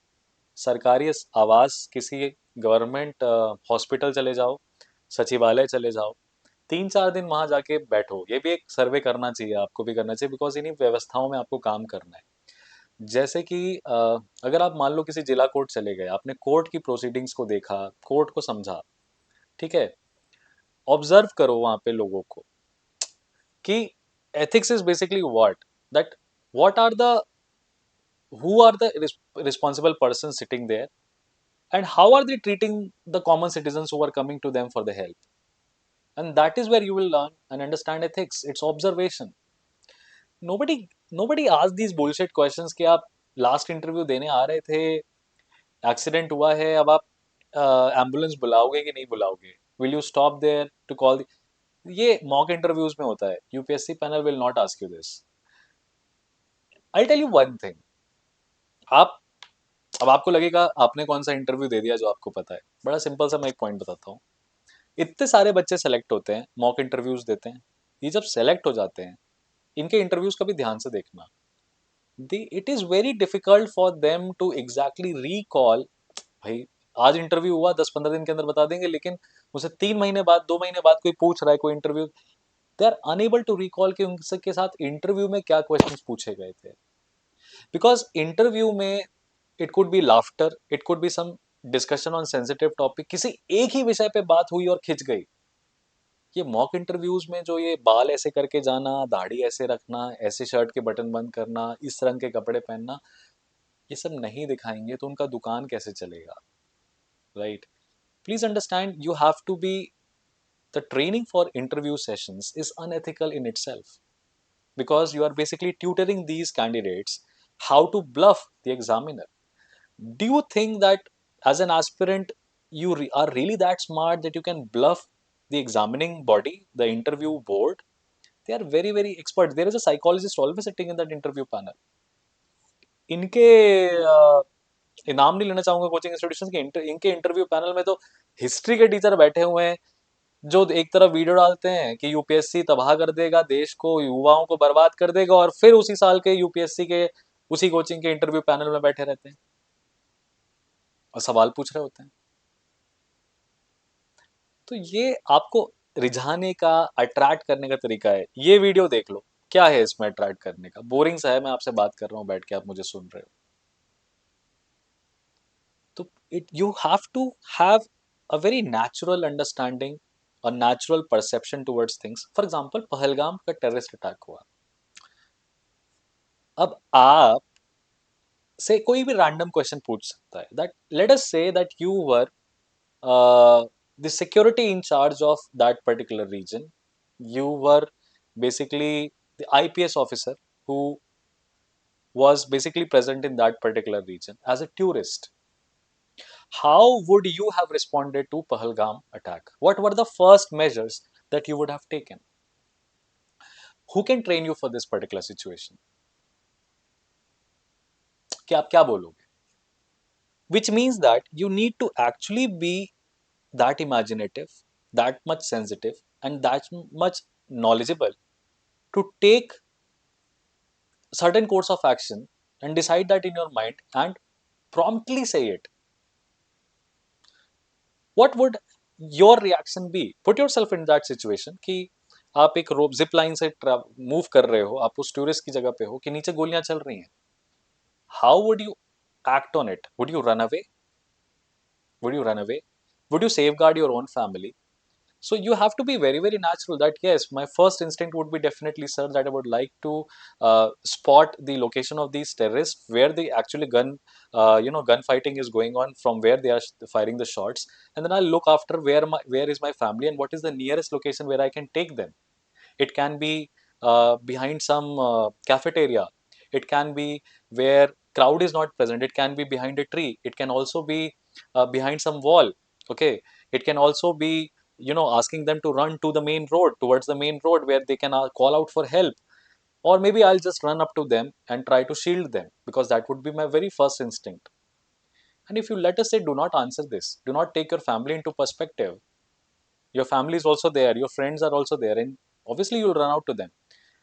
सरकारी आवास, किसी गवर्नमेंट हॉस्पिटल चले जाओ, सचिवालय चले जाओ, 3-4 दिन वहां जाके बैठो। ये भी एक सर्वे करना चाहिए, आपको भी करना चाहिए, बिकॉज इन्हीं व्यवस्थाओं में आपको काम करना है। जैसे कि अगर आप मान लो किसी जिला कोर्ट चले गए, आपने कोर्ट की प्रोसीडिंग्स को देखा, कोर्ट को समझा, ठीक है, ऑब्जर्व करो वहां पे लोगों को कि ethics is basically what, that what are the, who are the responsible persons sitting there, and how are they treating the common citizens who are coming to them for the help. And that is where you will learn and understand ethics. It's observation. Nobody asked these bullshit questions कि आप last interview देने आ रहे थे, accident हुआ है, अब आप ambulance बुलाओगे कि नहीं बुलाओगे, will you stop there to call. ये मॉक इंटरव्यूज में होता है, UPSC panel will not ask you this. I tell you one thing, आप, अब आपको लगेगा आपने कौन सा इंटरव्यू दे दिया जो आपको पता है। बड़ा सिंपल सा मैं एक पॉइंट बताता हूँ। इतने सारे बच्चे सेलेक्ट होते हैं, मॉक इंटरव्यूज देते हैं, ये जब सेलेक्ट हो जाते हैं, इनके इंटरव्यूज का भी ध्यान से देखना, it is very difficult for them to exactly recall. भाई आज इंटरव्यू हुआ, 10-15 दिन के अंदर बता देंगे, लेकिन उसे 3 महीने बाद, 2 महीने बाद कोई पूछ रहा है कोई interview, they are unable to recall कि उनके साथ इंटरव्यू में क्या क्वेश्चंस पूछे गए थे। बिकॉज इंटरव्यू में it could be laughter, it could be some discussion on sensitive topic, किसी एक ही विषय पे बात हुई और खिंच गई। ये मॉक इंटरव्यूज में जो ये बाल ऐसे करके जाना, दाढ़ी ऐसे रखना, ऐसे शर्ट के बटन बंद करना, इस रंग के कपड़े पहनना, ये सब नहीं दिखाएंगे तो उनका दुकान कैसे चलेगा, right. Please understand, you have to be, the training for interview sessions is unethical in itself, because you are basically tutoring these candidates how to bluff the examiner. Do you think that as an aspirant you are really that smart that you can bluff the examining body, the interview board? They are very very expert. There is a psychologist always sitting in that interview panel. इनके नाम नहीं लेना चाहूंगा coaching institution के, इनके interview panel में तो history के टीचर बैठे हुए हैं, जो एक तरफ वीडियो डालते हैं कि यूपीएससी तबाह कर देगा देश को, युवाओं को बर्बाद कर देगा, और फिर उसी साल के यूपीएससी के उसी कोचिंग के इंटरव्यू पैनल में बैठे रहते हैं और सवाल पूछ रहे होते हैं। तो ये आपको रिझाने का, अट्रैक्ट करने का तरीका है। ये वीडियो देख लो, क्या है इसमें अट्रैक्ट करने का? बोरिंग सा है, मैं आपसे बात कर रहा हूँ बैठ के, आप मुझे सुन रहे हो। तो it, you have to have a very natural understanding और natural perception towards things. For example Pahalgam का टेररिस्ट अटैक हुआ, अब आप से कोई भी रैंडम क्वेश्चन पूछ सकता है, that let us say that you were the security in charge of that particular region, you were basically the IPS officer who was basically present in that particular region as a tourist. How would you have responded to Pahalgam attack? What were the first measures that you would have taken? Who can train you for this particular situation? कि आप क्या बोलोगे? Which means that you need to actually be that imaginative, that much sensitive, and that much knowledgeable to take certain course of action and decide that in your mind and promptly say it. What would your reaction be? Put yourself in that situation कि आप एक रोप zip line से move कर रहे हो, आप उस tourist की जगह पे हो कि नीचे गोलियां चल रही हैं। How would you act on it? Would you run away? Would you run away? Would you safeguard your own family? So you have to be very very natural that yes, my first instinct would be definitely, sir, that I would like to spot the location of these terrorists, where the actually gunfighting is going on, from where they are firing the shots, and then I'll look after where is my family and what is the nearest location where I can take them. It can be behind some cafeteria, it can be where crowd is not present, it can be behind a tree, it can also be behind some wall, okay, it can also be asking them to run to the main road, towards the main road where they can call out for help. Or maybe I'll just run up to them and try to shield them, because that would be my very first instinct. And if you, let us say, do not answer this, do not take your family into perspective, your family is also there, your friends are also there, and obviously you'll run out to them.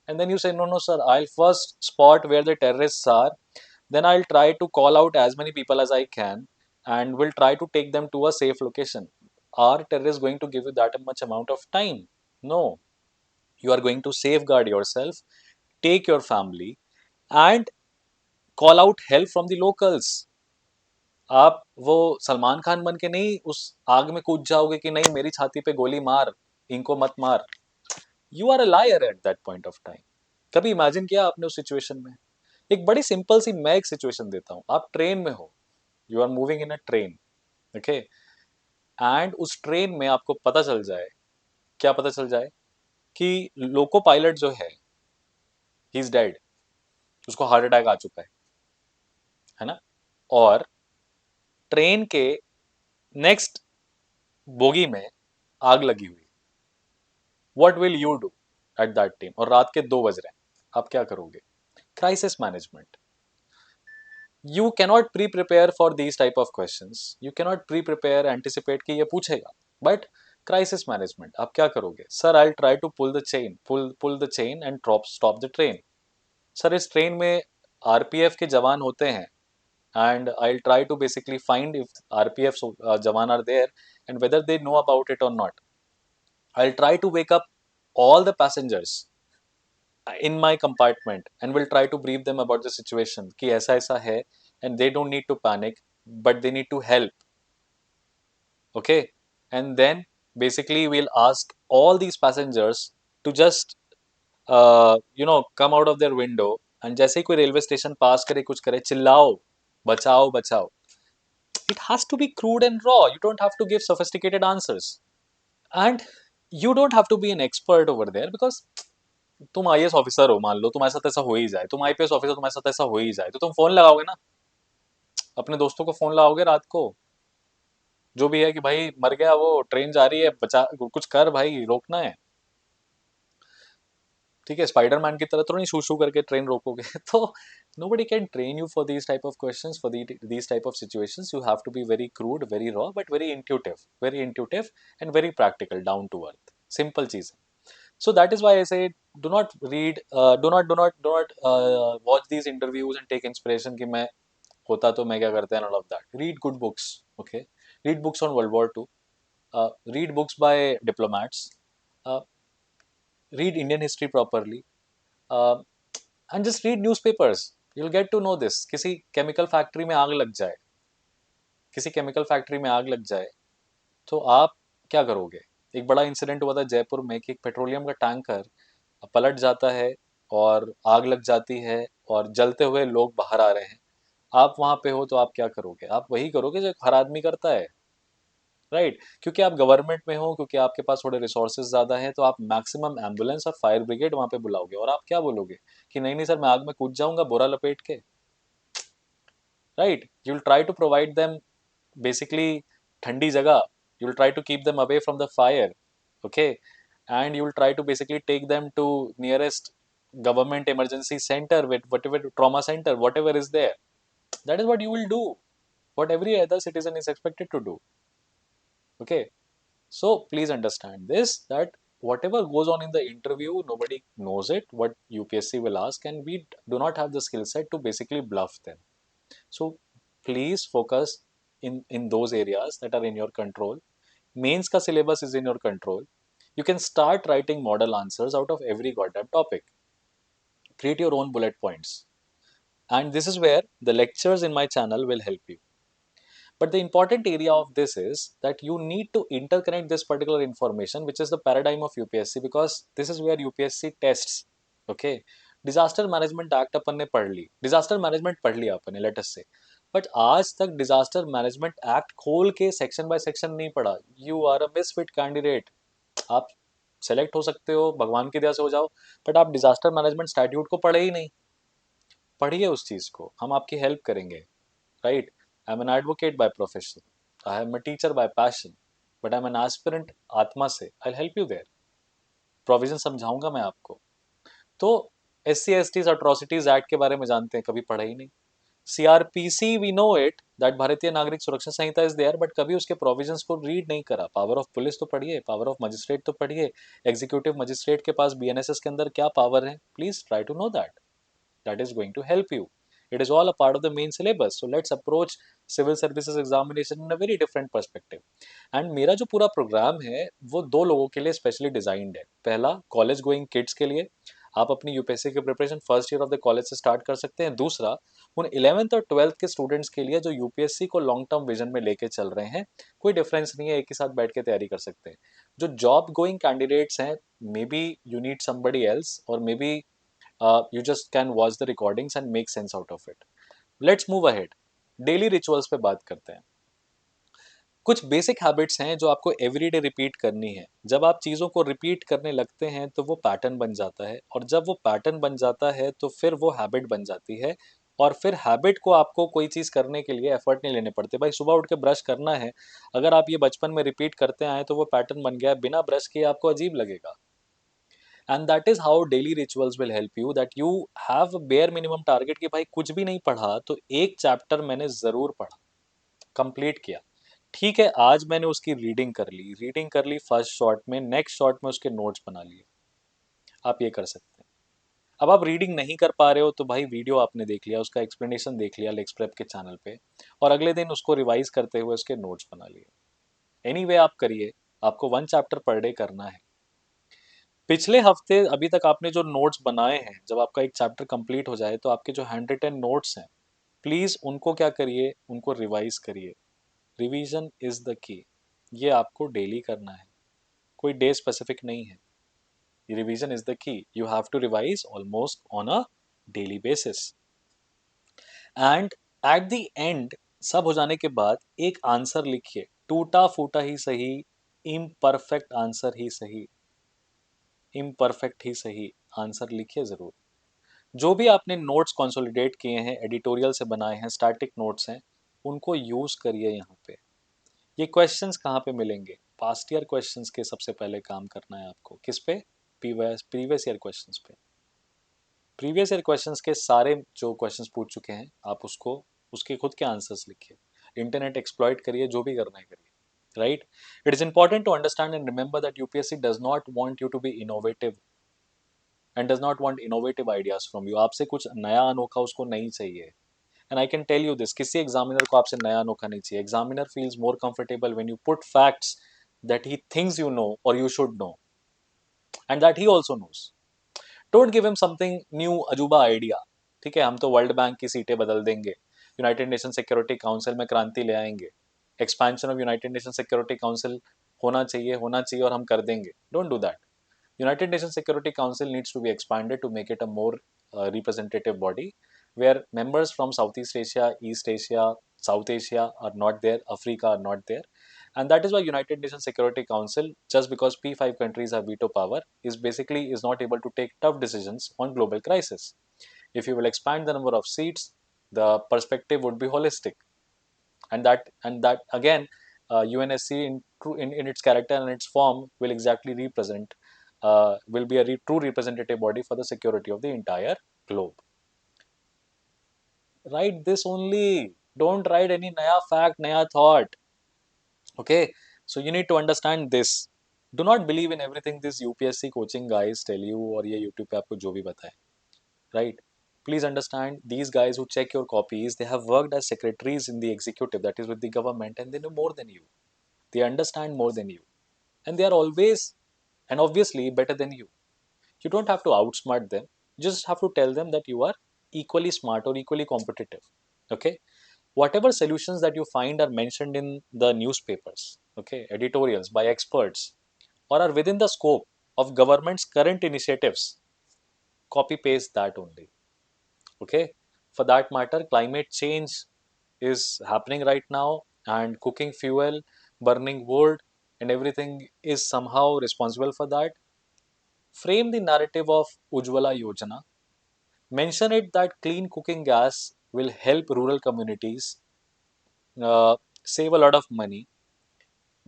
And then you say, no, no, sir, I'll first spot where the terrorists are, then I'll try to call out as many people as I can, and will try to take them to a safe location. Are terrorists going to give you that much amount of time? No. You are going to safeguard yourself, take your family, and call out help from the locals. आप वो सलमान खान बन के नहीं उस आग में कूद जाओगे कि नहीं मेरी छाती पे गोली मार, इनको मत मार. You are a liar at that point of time. कभी इमेजिन किया आपने उस सिचुएशन में? एक बड़ी सिंपल सी मैं एक सिचुएशन देता हूँ. आप ट्रेन में हो, you are moving in a train, okay, and उस ट्रेन में आपको पता चल जाए, क्या पता चल जाए, कि लोको पायलट जो ही इज डेड, उसको हार्ट अटैक आ चुका है ना, और ट्रेन के नेक्स्ट बोगी में आग लगी हुई. What will you do at that time? और रात के 2 बज रहे हैं, आप क्या करोगे? Crisis management. You cannot pre prepare for these type of questions, you cannot pre prepare anticipate कि ये पूछेगा, बट क्राइसिस मैनेजमेंट आप क्या करोगे? Sir I try to pull the chain, pull the chain and stop the train. Sir इस train में RPF के जवान होते हैं, and I'll try to basically find if RPF jawan are there and whether they know about it or not. I'll try to wake up all the passengers in my compartment and will try to brief them about the situation कि ऐसा ऐसा है, and they don't need to panic but they need to help, okay. And then basically we'll ask all these passengers to just come out of their window, and जैसे ही कोई railway station पास करे कुछ करे, चिल्लाओ बचाओ बचाओ. It has to be crude and raw. You don't have to give sophisticated answers. And you don't have to be an expert over there, because तुम IAS officer हो, मान लो तुम्हारे साथ ऐसा हो ही जाए, तुम आईपीएस ऑफिसर, तुम्हारे साथ ऐसा हो ही जाए, तो तुम फोन लगाओगे ना, अपने दोस्तों को फोन लगाओगे रात को, जो भी है, कि भाई मर गया वो, ट्रेन जा रही है, बचा, कुछ कर भाई, रोकना है. ठीक है, स्पाइडरमैन की तरह तो नहीं शू शू करके ट्रेन रोकोगे. तो nobody can train you for these type of questions, for these type of situations. You have to be very crude, very raw, but very intuitive and very practical, down to earth, simple चीज. So that is why I say, do not read, do not watch these interviews and take inspiration कि मैं होता तो मैं क्या करता है, and all of that. Read good books, okay. Read books on World War II. Read books by diplomats. Uh, Read Indian history properly. Uh, and just read newspapers. You'll get to know this. किसी chemical factory में आग लग जाए, किसी chemical factory में आग लग जाए, तो आप क्या करोगे? एक बड़ा इंसिडेंट हुआ था जयपुर में कि एक पेट्रोलियम का टैंकर पलट जाता है और आग लग जाती है और जलते हुए लोग बाहर आ रहे हैं. आप वहां पे हो तो आप क्या करोगे? आप वही करोगे जो हर आदमी करता है, राइट. क्योंकि आप गवर्नमेंट में हो, क्योंकि आपके पास थोड़े रिसोर्सेज ज्यादा हैं, तो आप मैक्सिमम एम्बुलेंस और फायर ब्रिगेड वहां पे बुलाओगे. और आप क्या बोलोगे कि नहीं नहीं सर मैं आग में कूद जाऊंगा बोरा लपेट के, right. You will try to provide them basically ठंडी जगह, you will try to keep them away from the fire, okay. And you will try to basically take them to nearest government emergency center, with whatever trauma center, whatever is there. That is what you will do, what every other citizen is expected to do, okay. So please understand this, that whatever goes on in the interview, nobody knows it, what UPSC will ask, and we do not have the skill set to basically bluff them. So please focus in those areas that are in your control. Mains ka syllabus is in your control. You can start writing model answers out of every goddamn topic. Create your own bullet points. And this is where the lectures in my channel will help you. But the important area of this is that you need to interconnect this particular information, which is the paradigm of UPSC, because this is where UPSC tests. Okay. Disaster management act अपन ने पढ़ ली, disaster management पढ़ लिया अपन ने, late us से, but आज तक disaster management act खोल के सेक्शन बाय सेक्शन नहीं पढ़ा. You are a misfit candidate. आप सेलेक्ट हो सकते हो, भगवान की दया से हो जाओ, बट आप डिजास्टर मैनेजमेंट स्टैट्यूट को पढ़े ही नहीं. पढ़िए उस चीज को, हम आपकी हेल्प करेंगे, right. I am an advocate by profession, I am a teacher by passion. But I am an aspirant आत्मा से, I help you there, provision समझाऊंगा मैं आपको। तो SC STs अट्रॉसिटीज एक्ट के बारे में जानते हैं, कभी पढ़ा ही नहीं। CRPC we know it that Bharatiya Nagarik सुरक्षा संहिता इज देयर, बट कभी उसके प्रोविजंस को रीड नहीं करा। पावर ऑफ पुलिस तो पढ़िए, पावर ऑफ मजिस्ट्रेट तो पढ़िए, एग्जीक्यूटिव मजिस्ट्रेट के पास BNSS के अंदर क्या पावर है, please try to know that, that is going to help you. It is all a part of the main syllabus. So let's approach civil services examination in a very different perspective. And मेरा जो पूरा programme है वो दो लोगों के लिए specially designed है। पहला, कॉलेज गोइंग किड्स के लिए, आप अपनी यूपीएससी की preparation first year of the college से स्टार्ट कर सकते हैं। दूसरा, उन 11th और 12th के स्टूडेंट्स के लिए जो यूपीएससी को लॉन्ग टर्म विजन में लेके चल रहे हैं, कोई डिफरेंस नहीं है, एक ही साथ बैठ के तैयारी कर सकते हैं। जो जॉब गोइंग कैंडिडेट्स हैं, maybe you need somebody else, और maybe you just can watch the recordings and make sense out of it. Let's move ahead. Daily rituals पे बात करते हैं। कुछ बेसिक हैबिट्स हैं जो आपको एवरीडे रिपीट करनी है। जब आप चीज़ों को रिपीट करने लगते हैं तो वो पैटर्न बन जाता है, और जब वो पैटर्न बन जाता है तो फिर वो हैबिट बन जाती है, और फिर हैबिट को आपको कोई चीज़ करने के लिए एफर्ट नहीं लेने पड़ते। भाई सुबह उठ के ब्रश करना है, अगर आप ये बचपन में रिपीट करते आए तो वो पैटर्न बन गया, बिना ब्रश किए आपको अजीब लगेगा। And that is how daily rituals will help you, that you have bare minimum target कि भाई कुछ भी नहीं पढ़ा तो एक चैप्टर मैंने जरूर पढ़ा, कंप्लीट किया। ठीक है, आज मैंने उसकी रीडिंग कर ली फर्स्ट शॉट में, नेक्स्ट शॉट में उसके नोट्स बना लिए। आप ये कर सकते हैं। अब आप रीडिंग नहीं कर पा रहे हो तो भाई वीडियो आपने देख लिया, उसका एक्सप्लेनेशन देख लिया लेक्स प्रेप के चैनल पे, और अगले दिन उसको रिवाइज करते हुए उसके नोट्स बना लिए। एनीवे आप करिए, आपको 1 चैप्टर पर डे करना है। पिछले हफ्ते अभी तक आपने जो नोट्स बनाए हैं, जब आपका एक चैप्टर कंप्लीट हो जाए तो आपके जो हैंड रिटन नोट्स हैं, प्लीज उनको क्या करिए, उनको रिवाइज करिए। रिवीजन इज द की। ये आपको डेली करना है, कोई डे स्पेसिफिक नहीं है। Revision is the key, you have to revise almost on a daily basis. And at the end, सब हो जाने के बाद एक आंसर लिखिए, टूटा फूटा ही सही, इम्परफेक्ट आंसर ही सही, इम्परफेक्ट ही सही आंसर लिखिए जरूर। जो भी आपने नोट्स कंसोलिडेट किए हैं, एडिटोरियल से बनाए हैं, स्टैटिक नोट्स हैं, उनको यूज करिए यहाँ पे। ये क्वेश्चंस कहाँ पे मिलेंगे? पास्ट ईयर क्वेश्चंस के सबसे पहले काम करना है आपको। किस पे? प्रीवियस ईयर क्वेश्चंस पे। प्रीवियस ईयर क्वेश्चंस के सारे जो क्वेश्चंस पूछ चुके हैं, आप उसको, उसके खुद के आंसर्स लिखिए। इंटरनेट एक्सप्लॉइट करिए, जो भी करना है करिए, right? It is important to understand and remember that UPSC does not want you to be innovative and does not want innovative ideas from you. आपसे कुछ नया अनोखा उसको नहीं चाहिए। And I can tell you this, किसी examiner को आपसे नया अनोखा नहीं चाहिए। Examiner feels more comfortable when you put facts that he thinks you know और you should know, and that he also knows. Don't give him something new, अजूबा idea. ठीक है, हम तो वर्ल्ड बैंक की सीटें बदल देंगे, यूनाइटेड नेशन सिक्योरिटी काउंसिल में क्रांति ले आएंगे, expansion of United nation security council होना चाहिए और हम कर देंगे। Don't do that. United Nations Security Council needs to be expanded to make it a more representative body, where members from Southeast Asia, East Asia, South Asia are not there, Africa are not there, and that is why United Nations Security Council, just because P5 countries have veto power, is not able to take tough decisions on global crisis. If you will expand the number of seats, the perspective would be holistic, and that again, UNSC in its character and its form will exactly represent, will be a true representative body for the security of the entire globe. Write this only. Don't write any naya fact, naya thought. Okay, so you need to understand this. Do not believe in everything this UPSC coaching guys tell you, और ये YouTube पे आपको जो भी बताए, right? Please understand, these guys who check your copies, they have worked as secretaries in the executive, that is with the government, and they know more than you. They understand more than you, and they are always and obviously better than you. You don't have to outsmart them. You just have to tell them that you are equally smart or equally competitive. Okay, whatever solutions that you find are mentioned in the newspapers, okay, editorials by experts, or are within the scope of government's current initiatives, copy paste that only. Okay, for that matter, climate change is happening right now, and cooking fuel, burning wood, and everything is somehow responsible for that. Frame the narrative of Ujjwala Yojana. Mention it that clean cooking gas will help rural communities, uh, save a lot of money.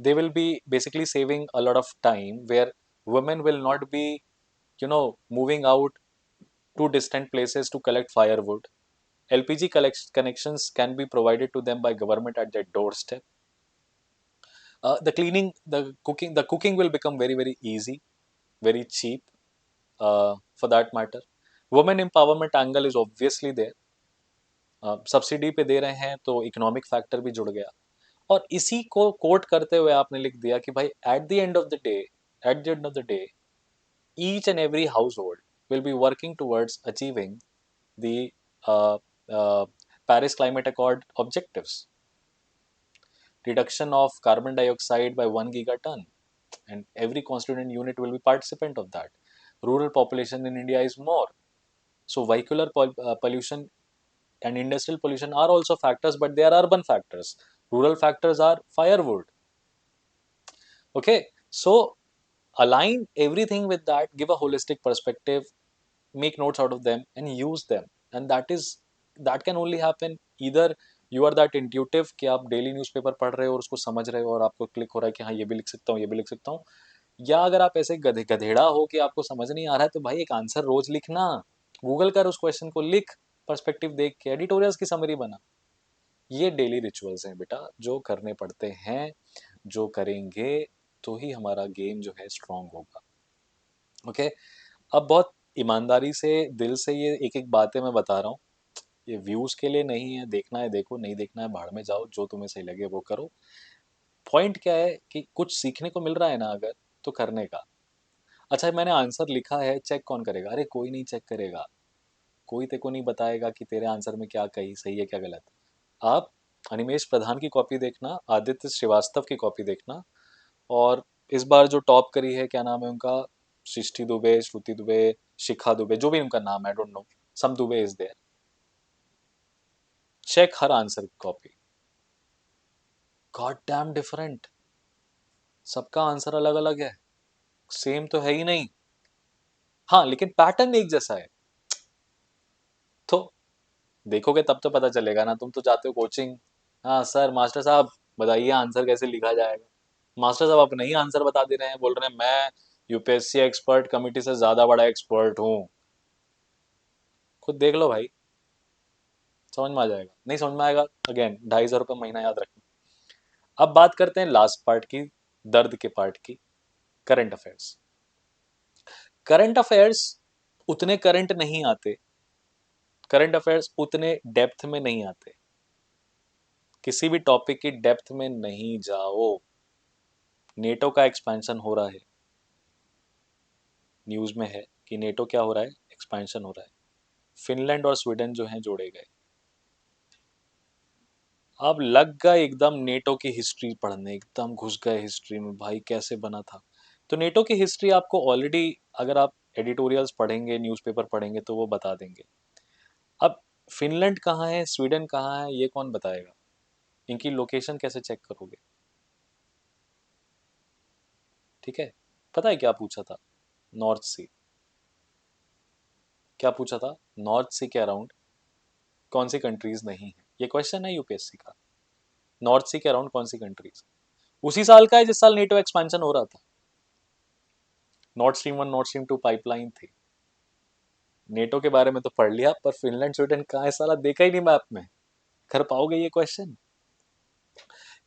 they will be basically saving a lot of time where women will not be, moving out to distant places to collect firewood. LPG connections can be provided to them by government at their doorstep. The cleaning, the cooking will become very, very easy, very cheap, for that matter. Women empowerment angle is obviously there. Subsidy पे दे रहे हैं तो economic factor भी जुड़ गया, और इसी को कोट करते हुए आपने लिख दिया कि भाई eight the end of the day each and every household will be working towards achieving the uh, uh, Paris Climate Accord objectives, reduction of carbon dioxide by 1 gigaton, and every constituent unit will be participant of that. Rural population in India is more, so vehicular pollution and industrial pollution are also factors, but they are urban factors. Rural factors are firewood. Okay, so align everything with that, give a holistic perspective, make notes out of them and use them. And that can only happen either you are that intuitive कि आप daily newspaper पढ़ रहे हो और उसको समझ रहे हो और आपको क्लिक हो रहा है कि हाँ ये भी लिख सकता हूँ, ये भी लिख सकता हूँ, या अगर आप ऐसे गधेड़ा हो कि आपको समझ नहीं आ रहा है, तो भाई एक आंसर रोज लिखना, गूगल कर उस क्वेश्चन को, लिख, पर्सपेक्टिव देख के एडिटोरियल्स की समरी बना। ये डेली रिचुअल्स हैं बेटा जो करने पड़ते हैं, जो करेंगे तो ही हमारा गेम जो है स्ट्रांग होगा। ओके, अब बहुत ईमानदारी से दिल से ये एक एक बातें मैं बता रहा हूँ, ये व्यूज के लिए नहीं है, देखना है देखो, नहीं देखना है भाड़ में जाओ, जो तुम्हें सही लगे वो करो। पॉइंट क्या है कि कुछ सीखने को मिल रहा है ना अगर, तो करने का। अच्छा मैंने आंसर लिखा है, चेक कौन करेगा? अरे कोई नहीं चेक करेगा, कोई तेको नहीं बताएगा कि तेरे आंसर में क्या कही सही है क्या गलत। आप अनिमेश प्रधान की कॉपी देखना, आदित्य श्रीवास्तव की कॉपी देखना, और इस बार जो टॉप करी है, क्या नाम है उनका, सृष्टि दुबे, श्रुति दुबे, शिखा दुबे, जो भी उनका नाम है, I don't know, some Dubey is there. Check हर आंसर की कॉपी, गॉड डैम डिफरेंट, सबका आंसर अलग अलग है, सेम तो है ही नहीं। हाँ लेकिन पैटर्न एक जैसा है, तो देखोगे तब तो पता चलेगा ना। तुम तो जाते हो कोचिंग, हाँ सर मास्टर साहब बताइए आंसर कैसे लिखा जाएगा, मास्टर साहब आप नहीं आंसर बता दे रहे हैं, बोल रहे हैं मैं यूपीएससी एक्सपर्ट कमेटी से ज्यादा बड़ा एक्सपर्ट हूँ। खुद देख लो भाई, समझ में आ जाएगा, नहीं समझ में आएगा अगेन 250 रुपये महीना याद रखना। अब बात करते हैं लास्ट पार्ट की, दर्द के पार्ट की, करंट अफेयर्स। करंट अफेयर्स उतने करंट नहीं आते, करंट अफेयर्स उतने डेप्थ में नहीं आते, किसी भी टॉपिक की डेप्थ में नहीं जाओ। नेटो का एक्सपेंशन हो रहा है, न्यूज में है कि नेटो क्या हो रहा है, एक्सपेंशन हो रहा है, फिनलैंड और स्वीडन जो हैं जोड़े गए। अब लग गए एकदम नेटो की हिस्ट्री पढ़ने, एकदम घुस गए हिस्ट्री में, भाई कैसे बना था। तो नेटो की हिस्ट्री आपको ऑलरेडी, अगर आप एडिटोरियल्स पढ़ेंगे, न्यूज़पेपर पढ़ेंगे तो वो बता देंगे। अब फिनलैंड कहाँ है, स्वीडन कहाँ है, ये कौन बताएगा? इनकी लोकेशन कैसे चेक करोगे? ठीक है, पता है क्या पूछा था? नॉर्थ सी, क्या पूछा था? नॉर्थ सी के अराउंड कौन सी कंट्रीज नहीं है, ये क्वेश्चन है यूपीएससी का। नॉर्थ सी के अराउंड कौन सी कंट्रीज? उसी साल का है जिस साल नेटो एक्सपेंशन हो रहा था। North stream 1 north stream 2 pipeline थी। नेटो के बारे में तो पढ़ लिया, पर फिनलैंड स्वीडन कहाँ है साला, देखा ही नहीं मैप में। कर पाओगे ये क्वेश्चन?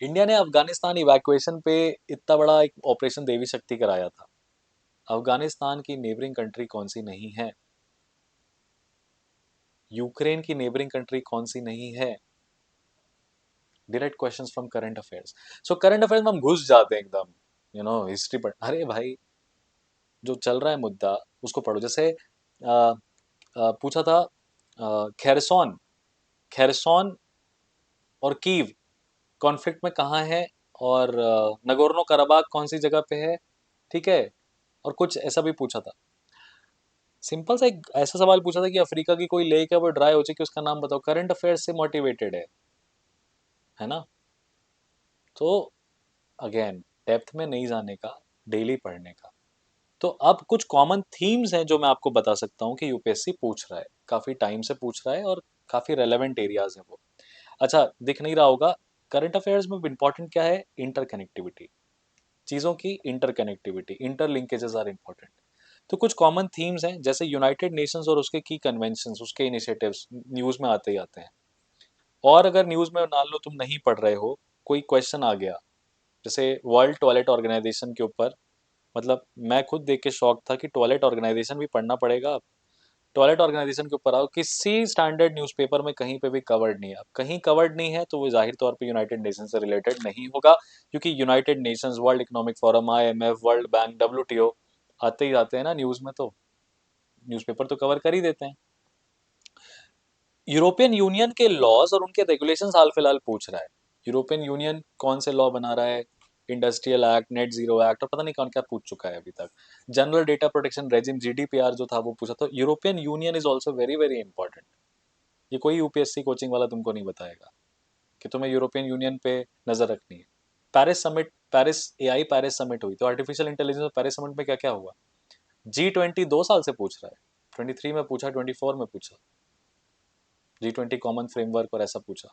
इंडिया ने अफगानिस्तान इवैक्यूएशन पे इतना बड़ा एक ऑपरेशन देवी शक्ति कराया था, अफगानिस्तान की नेबरिंग कंट्री कौन सी नहीं है? यूक्रेन की नेबरिंग कंट्री कौन सी नहीं है? Direct questions from current affairs. So current affairs में हम घुस जाते हैं एकदम, हिस्ट्री पर। अरे भाई जो चल रहा है मुद्दा उसको पढ़ो। जैसे पूछा था, खेरसोन, खेरसोन और कीव कॉन्फ्लिक्ट में कहाँ है, और नगोर्नो कराबाग कौन सी जगह पे है, ठीक है। और कुछ ऐसा भी पूछा था, सिंपल सा एक ऐसा सवाल पूछा था कि अफ्रीका की कोई लेक है वो ड्राई हो चुकी है, उसका नाम बताओ। करंट अफेयर्स से मोटिवेटेड है ना। तो अगेन डेप्थ में नहीं जाने का, डेली पढ़ने का। तो अब कुछ कॉमन थीम्स हैं जो मैं आपको बता सकता हूँ कि यूपीएससी पूछ रहा है, काफी टाइम से पूछ रहा है, और काफी रेलेवेंट एरियाज है वो। अच्छा दिख नहीं रहा होगा, करंट अफेयर्स में इंपॉर्टेंट क्या है? इंटरकनेक्टिविटी। चीज़ों की इंटरकनेक्टिविटी, इंटरलिंकेजेस आर इंपॉर्टेंट। तो कुछ कॉमन थीम्स हैं, जैसे यूनाइटेड नेशंस और उसके की कन्वेंशंस, उसके इनिशिएटिव्स न्यूज़ में आते ही आते हैं। और अगर न्यूज़ में मान लो तुम नहीं पढ़ रहे हो, कोई क्वेश्चन आ गया, जैसे वर्ल्ड टॉयलेट ऑर्गेनाइजेशन के ऊपर, मतलब मैं खुद देख के शॉक था कि टॉयलेट ऑर्गेनाइजेशन भी पढ़ना पड़ेगा। टॉयलेट ऑर्गेनाइजेशन के ऊपर आओ, किसी स्टैंडर्ड न्यूज़पेपर में कहीं पे भी कवर्ड नहीं है। अब कहीं कवर्ड नहीं है तो वो जाहिर तौर पे यूनाइटेड नेशन से रिलेटेड नहीं होगा, क्योंकि United Nations, world economic forum, IMF, world bank, WTO आते ही आते हैं ना न्यूज़ में, तो न्यूज़पेपर तो कवर कर ही देते हैं। यूरोपियन यूनियन के लॉज और उनके रेगुलेशन हाल फिलहाल पूछ रहा है। यूरोपियन यूनियन कौन से लॉ बना रहा है, industrial act, net zero act, और पता नहीं कौन क्या पूछ चुका है अभी तक। General data protection regime, GDPR जो था वो पूछा। तो European union is also very very important. ये कोई यूपीएससी कोचिंग वाला तुमको नहीं बताएगा कि तुम्हें यूरोपियन यूनियन पे नजर रखनी है। Paris summit, Paris AI Paris summit हुई, तो आर्टिफिशियल इंटेलिजेंस और पेरिस समिट में क्या क्या हुआ। G20 2 साल से पूछ रहा है, 23 में पूछा, 24 में पूछा। G20 कॉमन फ्रेमवर्क और ऐसा पूछा।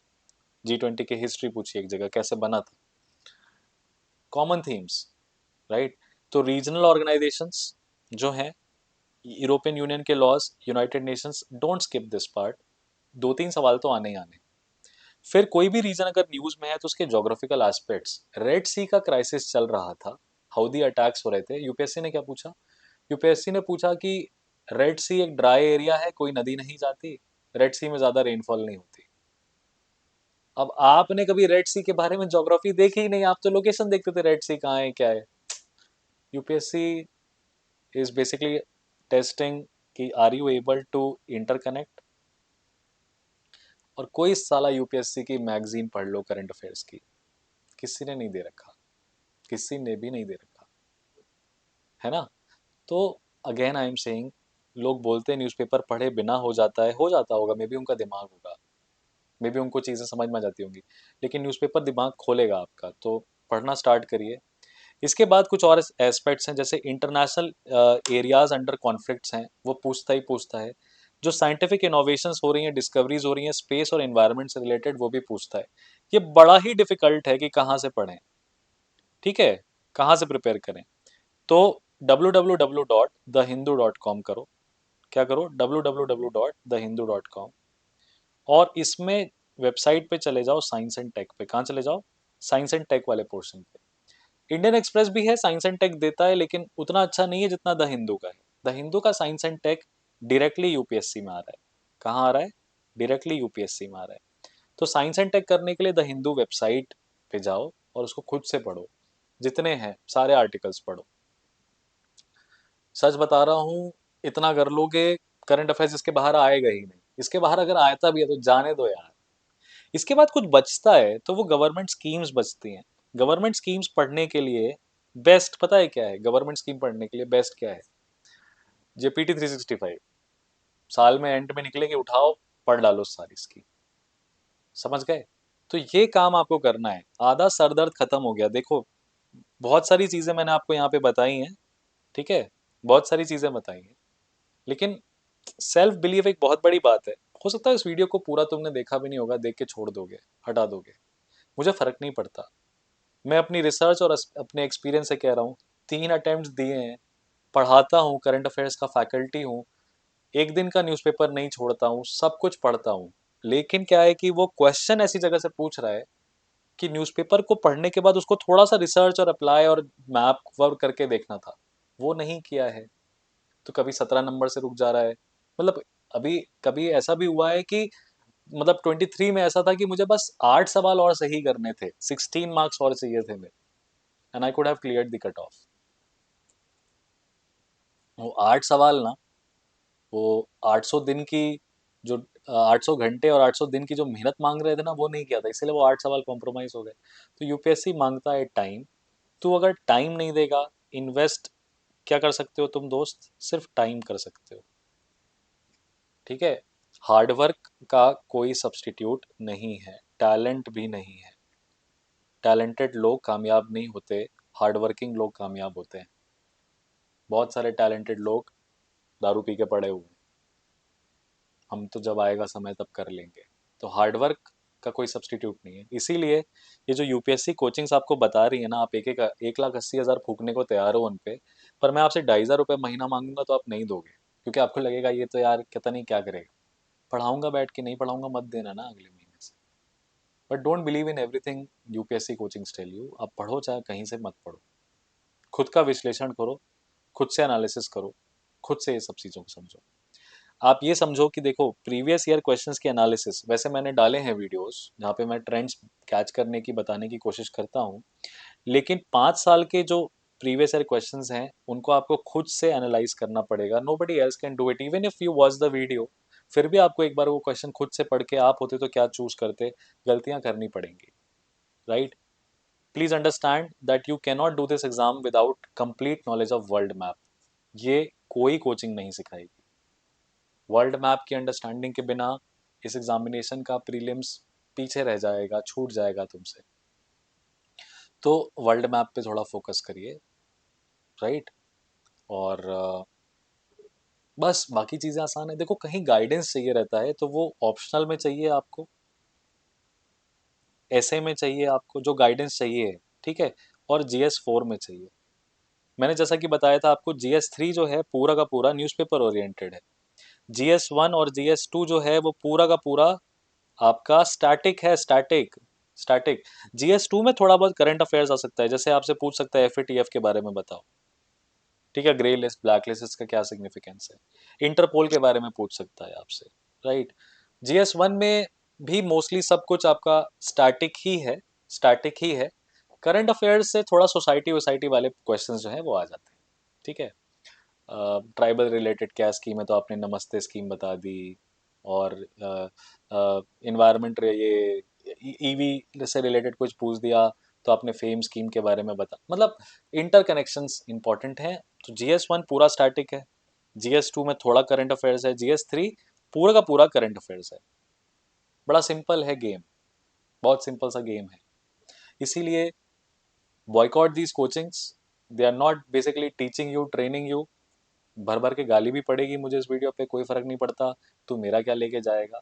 G20 की हिस्ट्री पूछी एक जगह, कैसे बना था। Common themes, right. तो रीजनल ऑर्गेनाइजेशंस जो हैं, यूरोपियन यूनियन के laws, United Nations, don't skip this part. 2-3 सवाल तो आने ही आने। फिर कोई भी रीजन अगर न्यूज में है तो उसके जोग्राफिकल एस्पेक्ट्स। रेड सी का क्राइसिस चल रहा था, हाउदी अटैक्स हो रहे थे, यूपीएससी ने क्या पूछा। यूपीएससी ने पूछा कि रेड सी एक ड्राई एरिया है, कोई नदी नहीं जाती, रेड सी में ज्यादा रेनफॉल नहीं होती। अब आपने कभी रेड सी के बारे में ज्योग्राफी देखी ही नहीं, आप तो लोकेशन देखते थे रेड सी कहाँ है क्या है। यूपीएससी इज बेसिकली टेस्टिंग कि are you able to interconnect. और कोई साला यूपीएससी की मैगजीन पढ़ लो करंट अफेयर्स की, किसी ने नहीं दे रखा, किसी ने भी नहीं दे रखा, है ना। तो अगेन आई एम सेइंग, लोग बोलते हैं न्यूज़पेपर पढ़े बिना हो जाता है, हो जाता होगा, मे बी उनका दिमाग होगा, मे बी उनको चीज़ें समझ में आ जाती होंगी, लेकिन न्यूज़पेपर दिमाग खोलेगा आपका, तो पढ़ना स्टार्ट करिए। इसके बाद कुछ और एस्पेक्ट्स हैं, जैसे इंटरनेशनल एरियाज अंडर कॉन्फ्लिक्ट्स हैं, वो पूछता ही पूछता है। जो साइंटिफिक इनोवेशंस हो रही हैं, डिस्कवरीज हो रही हैं स्पेस और एनवायरनमेंट से रिलेटेड, वो भी पूछता है। ये बड़ा ही डिफिकल्ट है कि कहाँ से पढ़ें, ठीक है, कहाँ से प्रिपेयर करें। तो www.thehindu.com करो। क्या करो, www.thehindu.com। और इसमें वेबसाइट पे चले जाओ, साइंस एंड टेक पे। कहाँ चले जाओ, साइंस एंड टेक वाले पोर्शन पे। इंडियन एक्सप्रेस भी है, साइंस एंड टेक देता है, लेकिन उतना अच्छा नहीं है जितना द हिंदू का है। द हिंदू का science and tech directly UPSC में आ रहा है। कहाँ आ रहा है, डायरेक्टली यूपीएससी में आ रहा है। तो साइंस एंड टेक करने के लिए द हिंदू वेबसाइट पे जाओ और उसको खुद से पढ़ो, जितने हैं सारे आर्टिकल्स पढ़ो। सच बता रहा हूँ, इतना कर लोगे, करंट अफेयर्स इसके बाहर आएगा ही नहीं। इसके बाहर अगर आता भी है तो जाने दो यार। इसके बाद कुछ बचता है तो वो गवर्नमेंट स्कीम्स बचती हैं। गवर्नमेंट स्कीम्स पढ़ने के लिए बेस्ट पता है क्या है, गवर्नमेंट स्कीम पढ़ने के लिए बेस्ट क्या है, जेपीटी 365। साल में एंड में निकलेंगे, उठाओ, पढ़ डालो सारी स्कीम, समझ गए। तो ये काम आपको करना है, आधा सर दर्द खत्म हो गया। देखो, बहुत सारी चीजें मैंने आपको यहाँ पे बताई हैं, ठीक है, बहुत सारी चीजें बताई हैं, लेकिन सेल्फ बिलीव एक बहुत बड़ी बात है। हो सकता है इस वीडियो को पूरा तुमने देखा भी नहीं होगा, देख के छोड़ दोगे, हटा दोगे, मुझे फर्क नहीं पड़ता। मैं अपनी रिसर्च और अपने एक्सपीरियंस से कह रहा हूँ, 3 अटेम्प्ट दिए हैं, पढ़ाता हूँ, करंट अफेयर्स का फैकल्टी हूँ, एक दिन का न्यूज़पेपर नहीं छोड़ता हूँ, सब कुछ पढ़ता हूँ। लेकिन क्या है कि वो क्वेश्चन ऐसी जगह से पूछ रहा है कि न्यूज़पेपर को पढ़ने के बाद उसको थोड़ा सा रिसर्च और अप्लाई और मैप वर्क करके देखना था, वो नहीं किया है। तो कभी 17 नंबर से रुक जा रहा है। मतलब अभी कभी ऐसा भी हुआ है कि मतलब 23 में ऐसा था कि मुझे बस 8 सवाल और सही करने थे, 16 मार्क्स और चाहिए थे मेरे, and I could have cleared the cut off. वो 8 सवाल ना, वो 800 दिन की जो 800 घंटे और 800 दिन की जो मेहनत मांग रहे थे ना, वो नहीं किया था, इसलिए वो 8 सवाल कॉम्प्रोमाइज हो गए। तो यूपीएससी मांगता है टाइम। तो अगर टाइम नहीं देगा, इन्वेस्ट क्या कर सकते हो तुम दोस्त, सिर्फ टाइम कर सकते हो, ठीक है। हार्डवर्क का कोई सब्स्टिट्यूट नहीं है, टैलेंट भी नहीं है। टैलेंटेड लोग कामयाब नहीं होते, हार्डवर्किंग लोग कामयाब होते हैं। बहुत सारे टैलेंटेड लोग दारू पी के पड़े हुए हैं, हम तो जब आएगा समय तब कर लेंगे। तो हार्डवर्क का कोई सब्स्टिट्यूट नहीं है। इसीलिए ये जो यूपीएससी कोचिंग्स आपको बता रही है ना, आप 1,80,000 फूकने को तैयार हो उन पे, पर मैं आपसे 2,500 रुपये महीना मांगूंगा तो आप नहीं दोगे, क्योंकि आपको लगेगा ये तो यार पता नहीं क्या करेगा, पढ़ाऊंगा बैठ के, नहीं पढ़ाऊंगा मत देना ना अगले महीने से। But don't believe in everything UPSC coachings tell you. आप पढ़ो चाहे कहीं से मत पढ़ो, खुद का विश्लेषण करो, खुद से एनालिसिस करो, खुद से ये सब चीज़ों को समझो। आप ये समझो कि देखो प्रीवियस ईयर क्वेश्चंस की एनालिसिस वैसे मैंने डाले हैं वीडियोस जहाँ पे मैं ट्रेंड्स कैच करने की बताने की कोशिश करता हूँ, लेकिन 5 साल के जो प्रीवियस ईयर क्वेश्चंस हैं उनको आपको खुद से एनालाइज करना पड़ेगा। Nobody else can do it even if you watch the video. फिर भी आपको एक बार वो क्वेश्चन खुद से पढ़ के, आप होते तो क्या चूज करते, गलतियां करनी पड़ेंगी, right. Please understand that you can not do this exam without complete knowledge of world map. ये कोई कोचिंग नहीं सिखाएगी। वर्ल्ड मैप की अंडरस्टैंडिंग के बिना इस एग्जामिनेशन का प्रीलिम्स पीछे रह जाएगा, छूट जाएगा तुमसे। तो वर्ल्ड मैप पे थोड़ा फोकस करिए, राइट। और बस बाकी चीज़ें आसान है। देखो कहीं गाइडेंस चाहिए रहता है तो वो ऑप्शनल में चाहिए आपको, ऐसे में चाहिए आपको जो गाइडेंस चाहिए, ठीक है, और GS 4 में चाहिए। मैंने जैसा कि बताया था आपको, GS 3 जो है पूरा का पूरा न्यूज़पेपर ओरिएंटेड है। GS 1 और GS 2 जो है वो पूरा का पूरा आपका स्टैटिक है, स्टैटिक स्टैटिक। GS 2 में थोड़ा बहुत करंट अफेयर्स आ सकता है, जैसे आपसे पूछ सकता है FATF के बारे में बताओ, ठीक है, ग्रे लिस्ट ब्लैक लिस्ट इसका क्या सिग्निफिकेंस है, इंटरपोल के बारे में पूछ सकता है आपसे, राइट। GS 1 में भी मोस्टली सब कुछ आपका स्टैटिक ही है, स्टैटिक ही है। करंट अफेयर्स से थोड़ा सोसाइटी वोसाइटी वाले क्वेश्चंस जो हैं वो आ जाते हैं, ठीक है। ट्राइबल रिलेटेड क्या स्कीम है तो आपने नमस्ते स्कीम बता दी, और इन्वायरमेंट ये ईवी से रिलेटेड कुछ पूछ दिया तो आपने फेम स्कीम के बारे में बता, मतलब इंटरकनेक्शंस इंपॉर्टेंट हैं। तो GS 1 पूरा स्टैटिक है, GS 2 में थोड़ा करंट अफेयर्स है, GS 3 पूरा का पूरा करंट अफेयर्स है। बड़ा सिंपल है गेम, बहुत सिंपल सा गेम है। इसीलिए boycott these coachings, they are not basically teaching you, training you. भर भर के गाली भी पड़ेगी मुझे इस वीडियो पे, कोई फर्क नहीं पड़ता, तू मेरा क्या लेके जाएगा।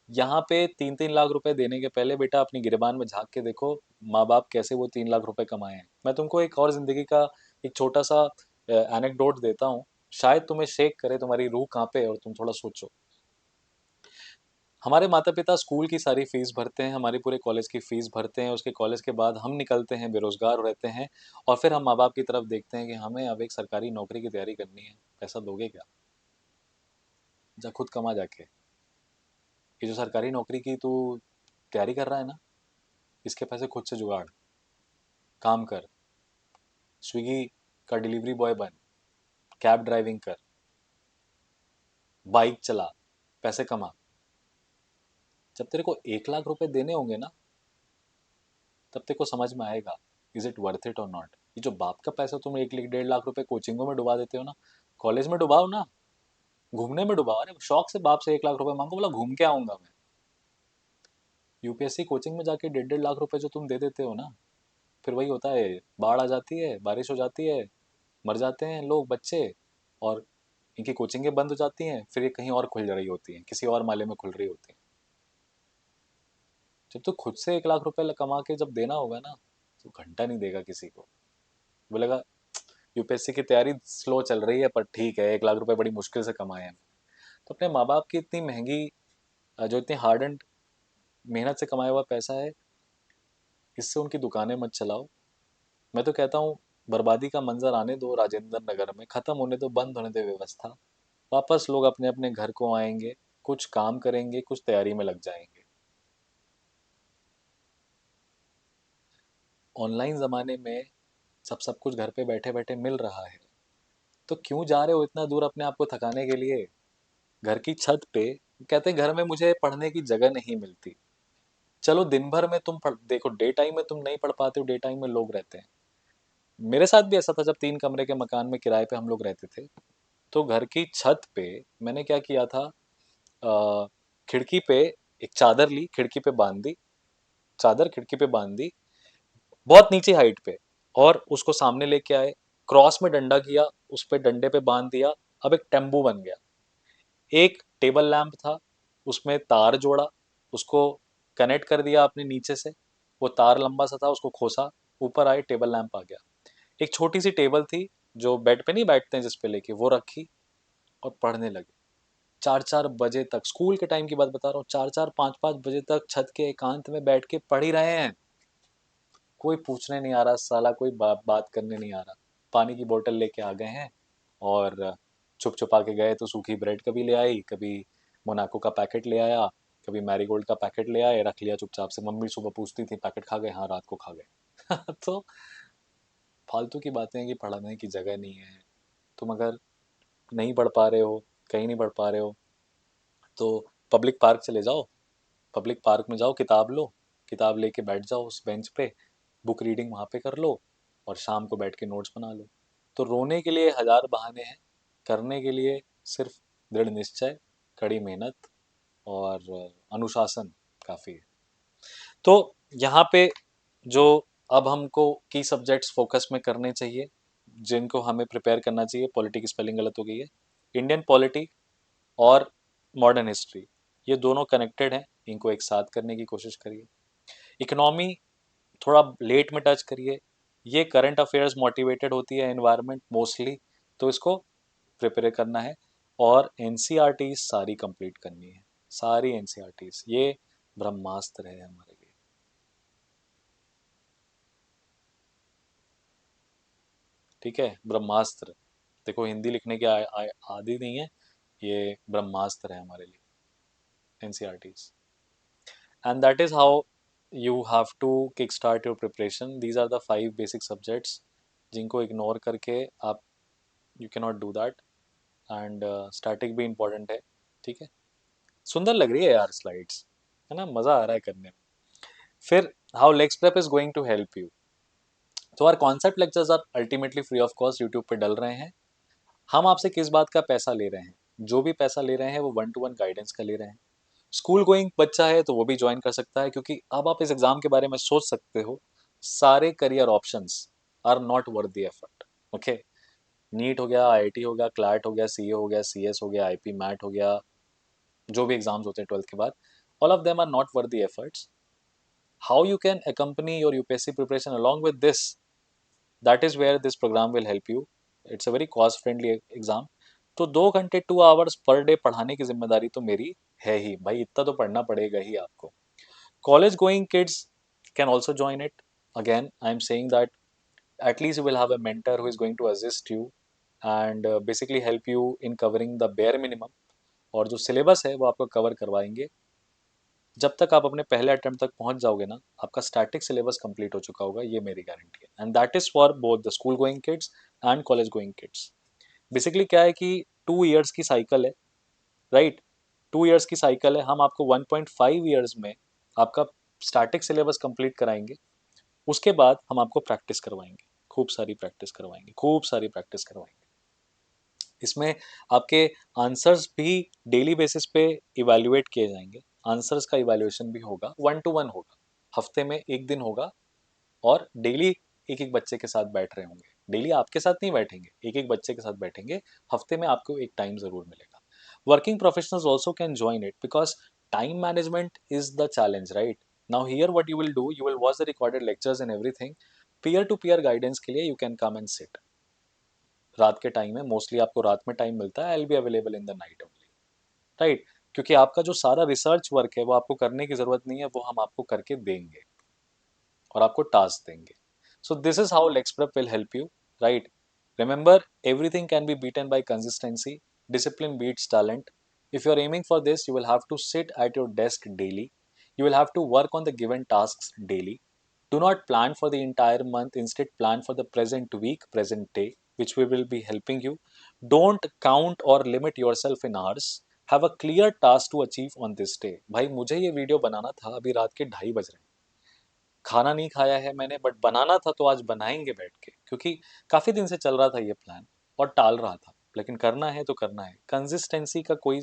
यहाँ पे 3-3 लाख रुपए देने के पहले बेटा अपनी गिरबान में झांक के देखो माँ बाप कैसे वो 3 लाख रुपए कमाए हैं। मैं तुमको एक और जिंदगी का एक छोटा सा एनेक्डोट देता हूँ, शायद तुम्हें शेक करे, तुम्हारी रूह कांपे और तुम थोड़ा सोचो। हमारे माता पिता स्कूल की सारी फीस भरते हैं, हमारी पूरे कॉलेज की फीस भरते हैं, उसके कॉलेज के बाद हम निकलते हैं, बेरोजगार रहते हैं, और फिर हम माँ बाप की तरफ देखते हैं कि हमें अब एक सरकारी नौकरी की तैयारी करनी है, पैसा दोगे क्या, जा खुद कमा जाके। ये जो सरकारी नौकरी की तू तैयारी कर रहा है ना, इसके पैसे खुद से जुगाड़, काम कर, स्विगी का डिलीवरी बॉय बन, कैब ड्राइविंग कर, बाइक चला, पैसे कमा। जब तेरे को 1 लाख रुपए देने होंगे ना, तब तेरे को समझ में आएगा इज इट वर्थ इट और नॉट। ये जो बाप का पैसा तुम 1-1.5 लाख रुपए कोचिंगों में डुबा देते हो ना, कॉलेज में डुबाओ ना, घूमने में डुबाओ। अरे शौक से बाप से 1 लाख रुपए मांगो, बोला घूम के आऊंगा मैं। यूपीएससी कोचिंग में जाके 1.5-1.5 लाख रुपए जो तुम दे देते हो ना, फिर वही होता है, बाढ़ आ जाती है, बारिश हो जाती है, मर जाते हैं लोग, बच्चे, और इनकी कोचिंगें बंद हो जाती हैं, फिर ये कहीं और खुल रही होती हैं, किसी और माले में खुल रही होती हैं। जब तो खुद से 1 लाख रुपए कमा के जब देना होगा ना, तो घंटा नहीं देगा किसी को, बोलेगा यूपीएससी की तैयारी स्लो चल रही है पर ठीक है, 1 लाख रुपए बड़ी मुश्किल से कमाए हैं। तो अपने माँ बाप की इतनी महंगी, जो इतनी हार्ड एंड मेहनत से कमाया हुआ पैसा है, इससे उनकी दुकानें मत चलाओ। मैं तो कहता हूँ बर्बादी का मंजर आने दो राजेंद्र नगर में, खत्म होने दो, बंद होने दो व्यवस्था, वापस लोग अपने अपने घर को आएंगे, कुछ काम करेंगे, कुछ तैयारी में लग जाएंगे। ऑनलाइन ज़माने में सब कुछ घर पे बैठे बैठे मिल रहा है, तो क्यों जा रहे हो इतना दूर अपने आप को थकाने के लिए। घर की छत पे, कहते हैं घर में मुझे पढ़ने की जगह नहीं मिलती। चलो दिन भर में तुम देखो, डे टाइम में तुम नहीं पढ़ पाते हो, डे टाइम में लोग रहते हैं। मेरे साथ भी ऐसा था, जब 3 कमरे के मकान में किराए पे हम लोग रहते थे, तो घर की छत पे मैंने क्या किया था, खिड़की पे एक चादर ली, खिड़की पे बांध दी, चादर खिड़की पे बांध दी, बहुत नीचे हाइट पे, और उसको सामने लेके आए, क्रॉस में डंडा किया, उस पे डंडे पे बांध दिया। अब एक टेम्पू बन गया। एक टेबल लैंप था, उसमें तार जोड़ा, उसको कनेक्ट कर दिया आपने नीचे से, वो तार लंबा सा था, उसको खोसा, ऊपर आए, टेबल लैंप आ गया। एक छोटी सी टेबल थी जो बेड पे नहीं बैठते हैं जिस पे लेके, वो रखी और पढ़ने लगे। 4-4 बजे तक, स्कूल के टाइम की बात बता रहा हूँ, 4-4 5-5 बजे तक छत के एकांत में बैठ के पढ़ ही रहे हैं। कोई पूछने नहीं आ रहा साला, कोई बात करने नहीं आ रहा। पानी की बोतल लेके आ गए हैं और छुप छुपा के गए तो सूखी ब्रेड कभी ले आई, कभी मोनाको का पैकेट ले आया, कभी मैरीगोल्ड का पैकेट ले आए, रख लिया चुपचाप से। मम्मी सुबह पूछती थी पैकेट खा गए, हाँ रात को खा गए। तो फालतू की बातें हैं कि पढ़ाने की जगह नहीं है। तुम अगर नहीं पढ़ पा रहे हो, कहीं नहीं पढ़ पा रहे हो, तो पब्लिक पार्क चले जाओ। पब्लिक पार्क में जाओ, किताब लो, किताब लेके बैठ जाओ उस बेंच पे, बुक रीडिंग वहाँ पे कर लो और शाम को बैठ के नोट्स बना लो। तो रोने के लिए हजार बहाने हैं, करने के लिए सिर्फ दृढ़ निश्चय, कड़ी मेहनत और अनुशासन काफ़ी है। तो यहाँ पे जो अब हमको की सब्जेक्ट्स फोकस में करने चाहिए, जिनको हमें प्रिपेयर करना चाहिए, पॉलिटी की स्पेलिंग गलत हो गई है, इंडियन पॉलिटी और मॉडर्न हिस्ट्री, ये दोनों कनेक्टेड हैं, इनको एक साथ करने की कोशिश करिए। इकोनॉमी थोड़ा लेट में टच करिए, ये करंट अफेयर्स मोटिवेटेड होती है, एनवायरनमेंट मोस्टली, तो इसको प्रिपेयर करना है। और एनसीईआरटी सारी कंप्लीट करनी है, सारी एनसीईआरटी, ये ब्रह्मास्त्र है हमारे लिए। ठीक है, ब्रह्मास्त्र। देखो हिंदी लिखने की आदि नहीं है, ये ब्रह्मास्त्र है हमारे लिए NCERT. And that is how you have to kick start your preparation. These are the 5 basic subjects जिनको इग्नोर करके आप, you can not do that. And static भी इम्पोर्टेंट है। ठीक है, सुंदर लग रही है यार स्लाइड्स, है ना, मजा आ रहा है करने में। फिर how Lex Prep is going to help you. तो our concept lectures are ultimately free of cost, YouTube पे डल रहे हैं। हम आपसे किस बात का पैसा ले रहे हैं? जो भी पैसा ले रहे हैं वो 1-to-1 गाइडेंस का ले रहे हैं। स्कूल गोइंग बच्चा है तो वो भी ज्वाइन कर सकता है, क्योंकि अब आप इस एग्जाम के बारे में सोच सकते हो, सारे career options are not worth the effort. Okay, NEET हो गया, आईआईटी हो गया, क्लैट हो गया, सीए हो गया, सीएस हो गया, आईपी मैट हो गया, जो भी एग्जाम्स होते हैं 12th के बाद, all of them are not worth the efforts. How you can accompany your UPSC preparation along with this, that is where this program will help you. It's a very cost friendly exam. तो 2 घंटे 2 hours per day पढ़ाने की जिम्मेदारी तो मेरी है ही भाई, इतना तो पढ़ना पड़ेगा ही आपको। College going kids can also join it. Again, I'm saying that at least you will have a mentor who is going to assist you and basically help you in covering the bare minimum. और जो syllabus है वो आपको cover करवाएंगे। जब तक आप अपने पहले अटेम्प्ट तक पहुंच जाओगे ना, आपका स्टैटिक सिलेबस कंप्लीट हो चुका होगा, ये मेरी गारंटी है। And that is for both the school going kids and college going kids. Basically क्या है कि 2 years की साइकिल है, राइट? 2 years की साइकिल है, हम आपको 1.5 years में आपका स्टैटिक सिलेबस कंप्लीट कराएंगे। उसके बाद हम आपको प्रैक्टिस करवाएंगे, खूब सारी प्रैक्टिस करवाएंगे, खूब सारी प्रैक्टिस करवाएंगे। इसमें आपके आंसर्स भी डेली बेसिस पे इवैल्यूएट किए जाएंगे। आंसर्स का इवैल्यूएशन भी होगा, 1-to-1 होगा, हफ्ते में एक दिन होगा। और डेली एक एक बच्चे के साथ बैठ रहे होंगे, डेली आपके साथ नहीं बैठेंगे, एक एक बच्चे के साथ बैठेंगे। हफ्ते में आपको एक टाइम जरूर मिलेगा। Working professionals also can join it because time management is the challenge, right? Now here what you will do, you will watch the recorded lectures and everything. Peer to peer guidance के लिए you can come and sit. रात के time है, mostly आपको रात में time मिलता है, I will be available in the night only, right? क्योंकि आपका जो सारा रिसर्च वर्क है वो आपको करने की जरूरत नहीं है, वो हम आपको करके देंगे और आपको टास्क देंगे। So this is how Lex Prep will help you, right? Remember, everything can be beaten by consistency, discipline beats talent. If you are aiming for this, you will have to sit at your desk daily. You will have to work on the given tasks daily. Do not plan for the entire month, instead plan for the present week, present day, which we will be helping you. Don't count or limit yourself in hours. Have a clear task to achieve on this day. भाई मुझे ये video बनाना था, अभी रात के 2:30 बज रहे हैं, खाना नहीं खाया है मैंने, बट बनाना था तो आज बनाएंगे बैठ के, क्योंकि काफी दिन से चल रहा था ये प्लान और टाल रहा था, लेकिन करना है तो करना है। कंसिस्टेंसी का कोई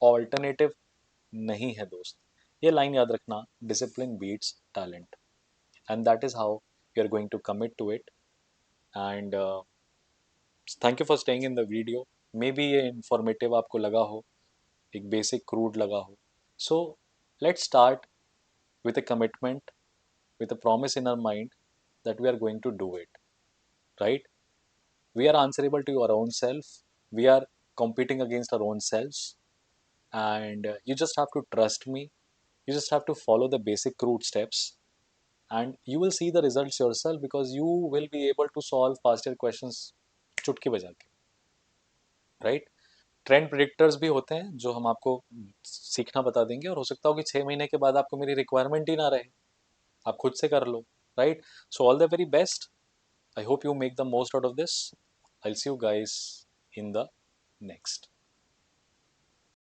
ऑल्टरनेटिव नहीं है दोस्त, ये लाइन याद रखना, discipline beats talent. And that is how you are going to commit to it. And thank you for staying in the video. Maybe ये इंफॉर्मेटिव आपको लगा हो, एक बेसिक क्रूड लगा हो। सो Let's start with a commitment, with a promise in our mind that we are going to do it, right? We are answerable to our own self. We are competing against our own selves. And you just have to trust me. You just have to follow the basic crude steps and you will see the results yourself because you will be able to solve past year questions चुटकी बजा के, right? Trend predictors भी होते हैं जो हम आपको सीखना बता देंगे और हो सकता हो कि 6 महीने के बाद आपको मेरी रिक्वायरमेंट ही ना रहे, आप खुद से कर लो, right? So all the very best. I hope you make the most out of this. I'll see you guys in the next.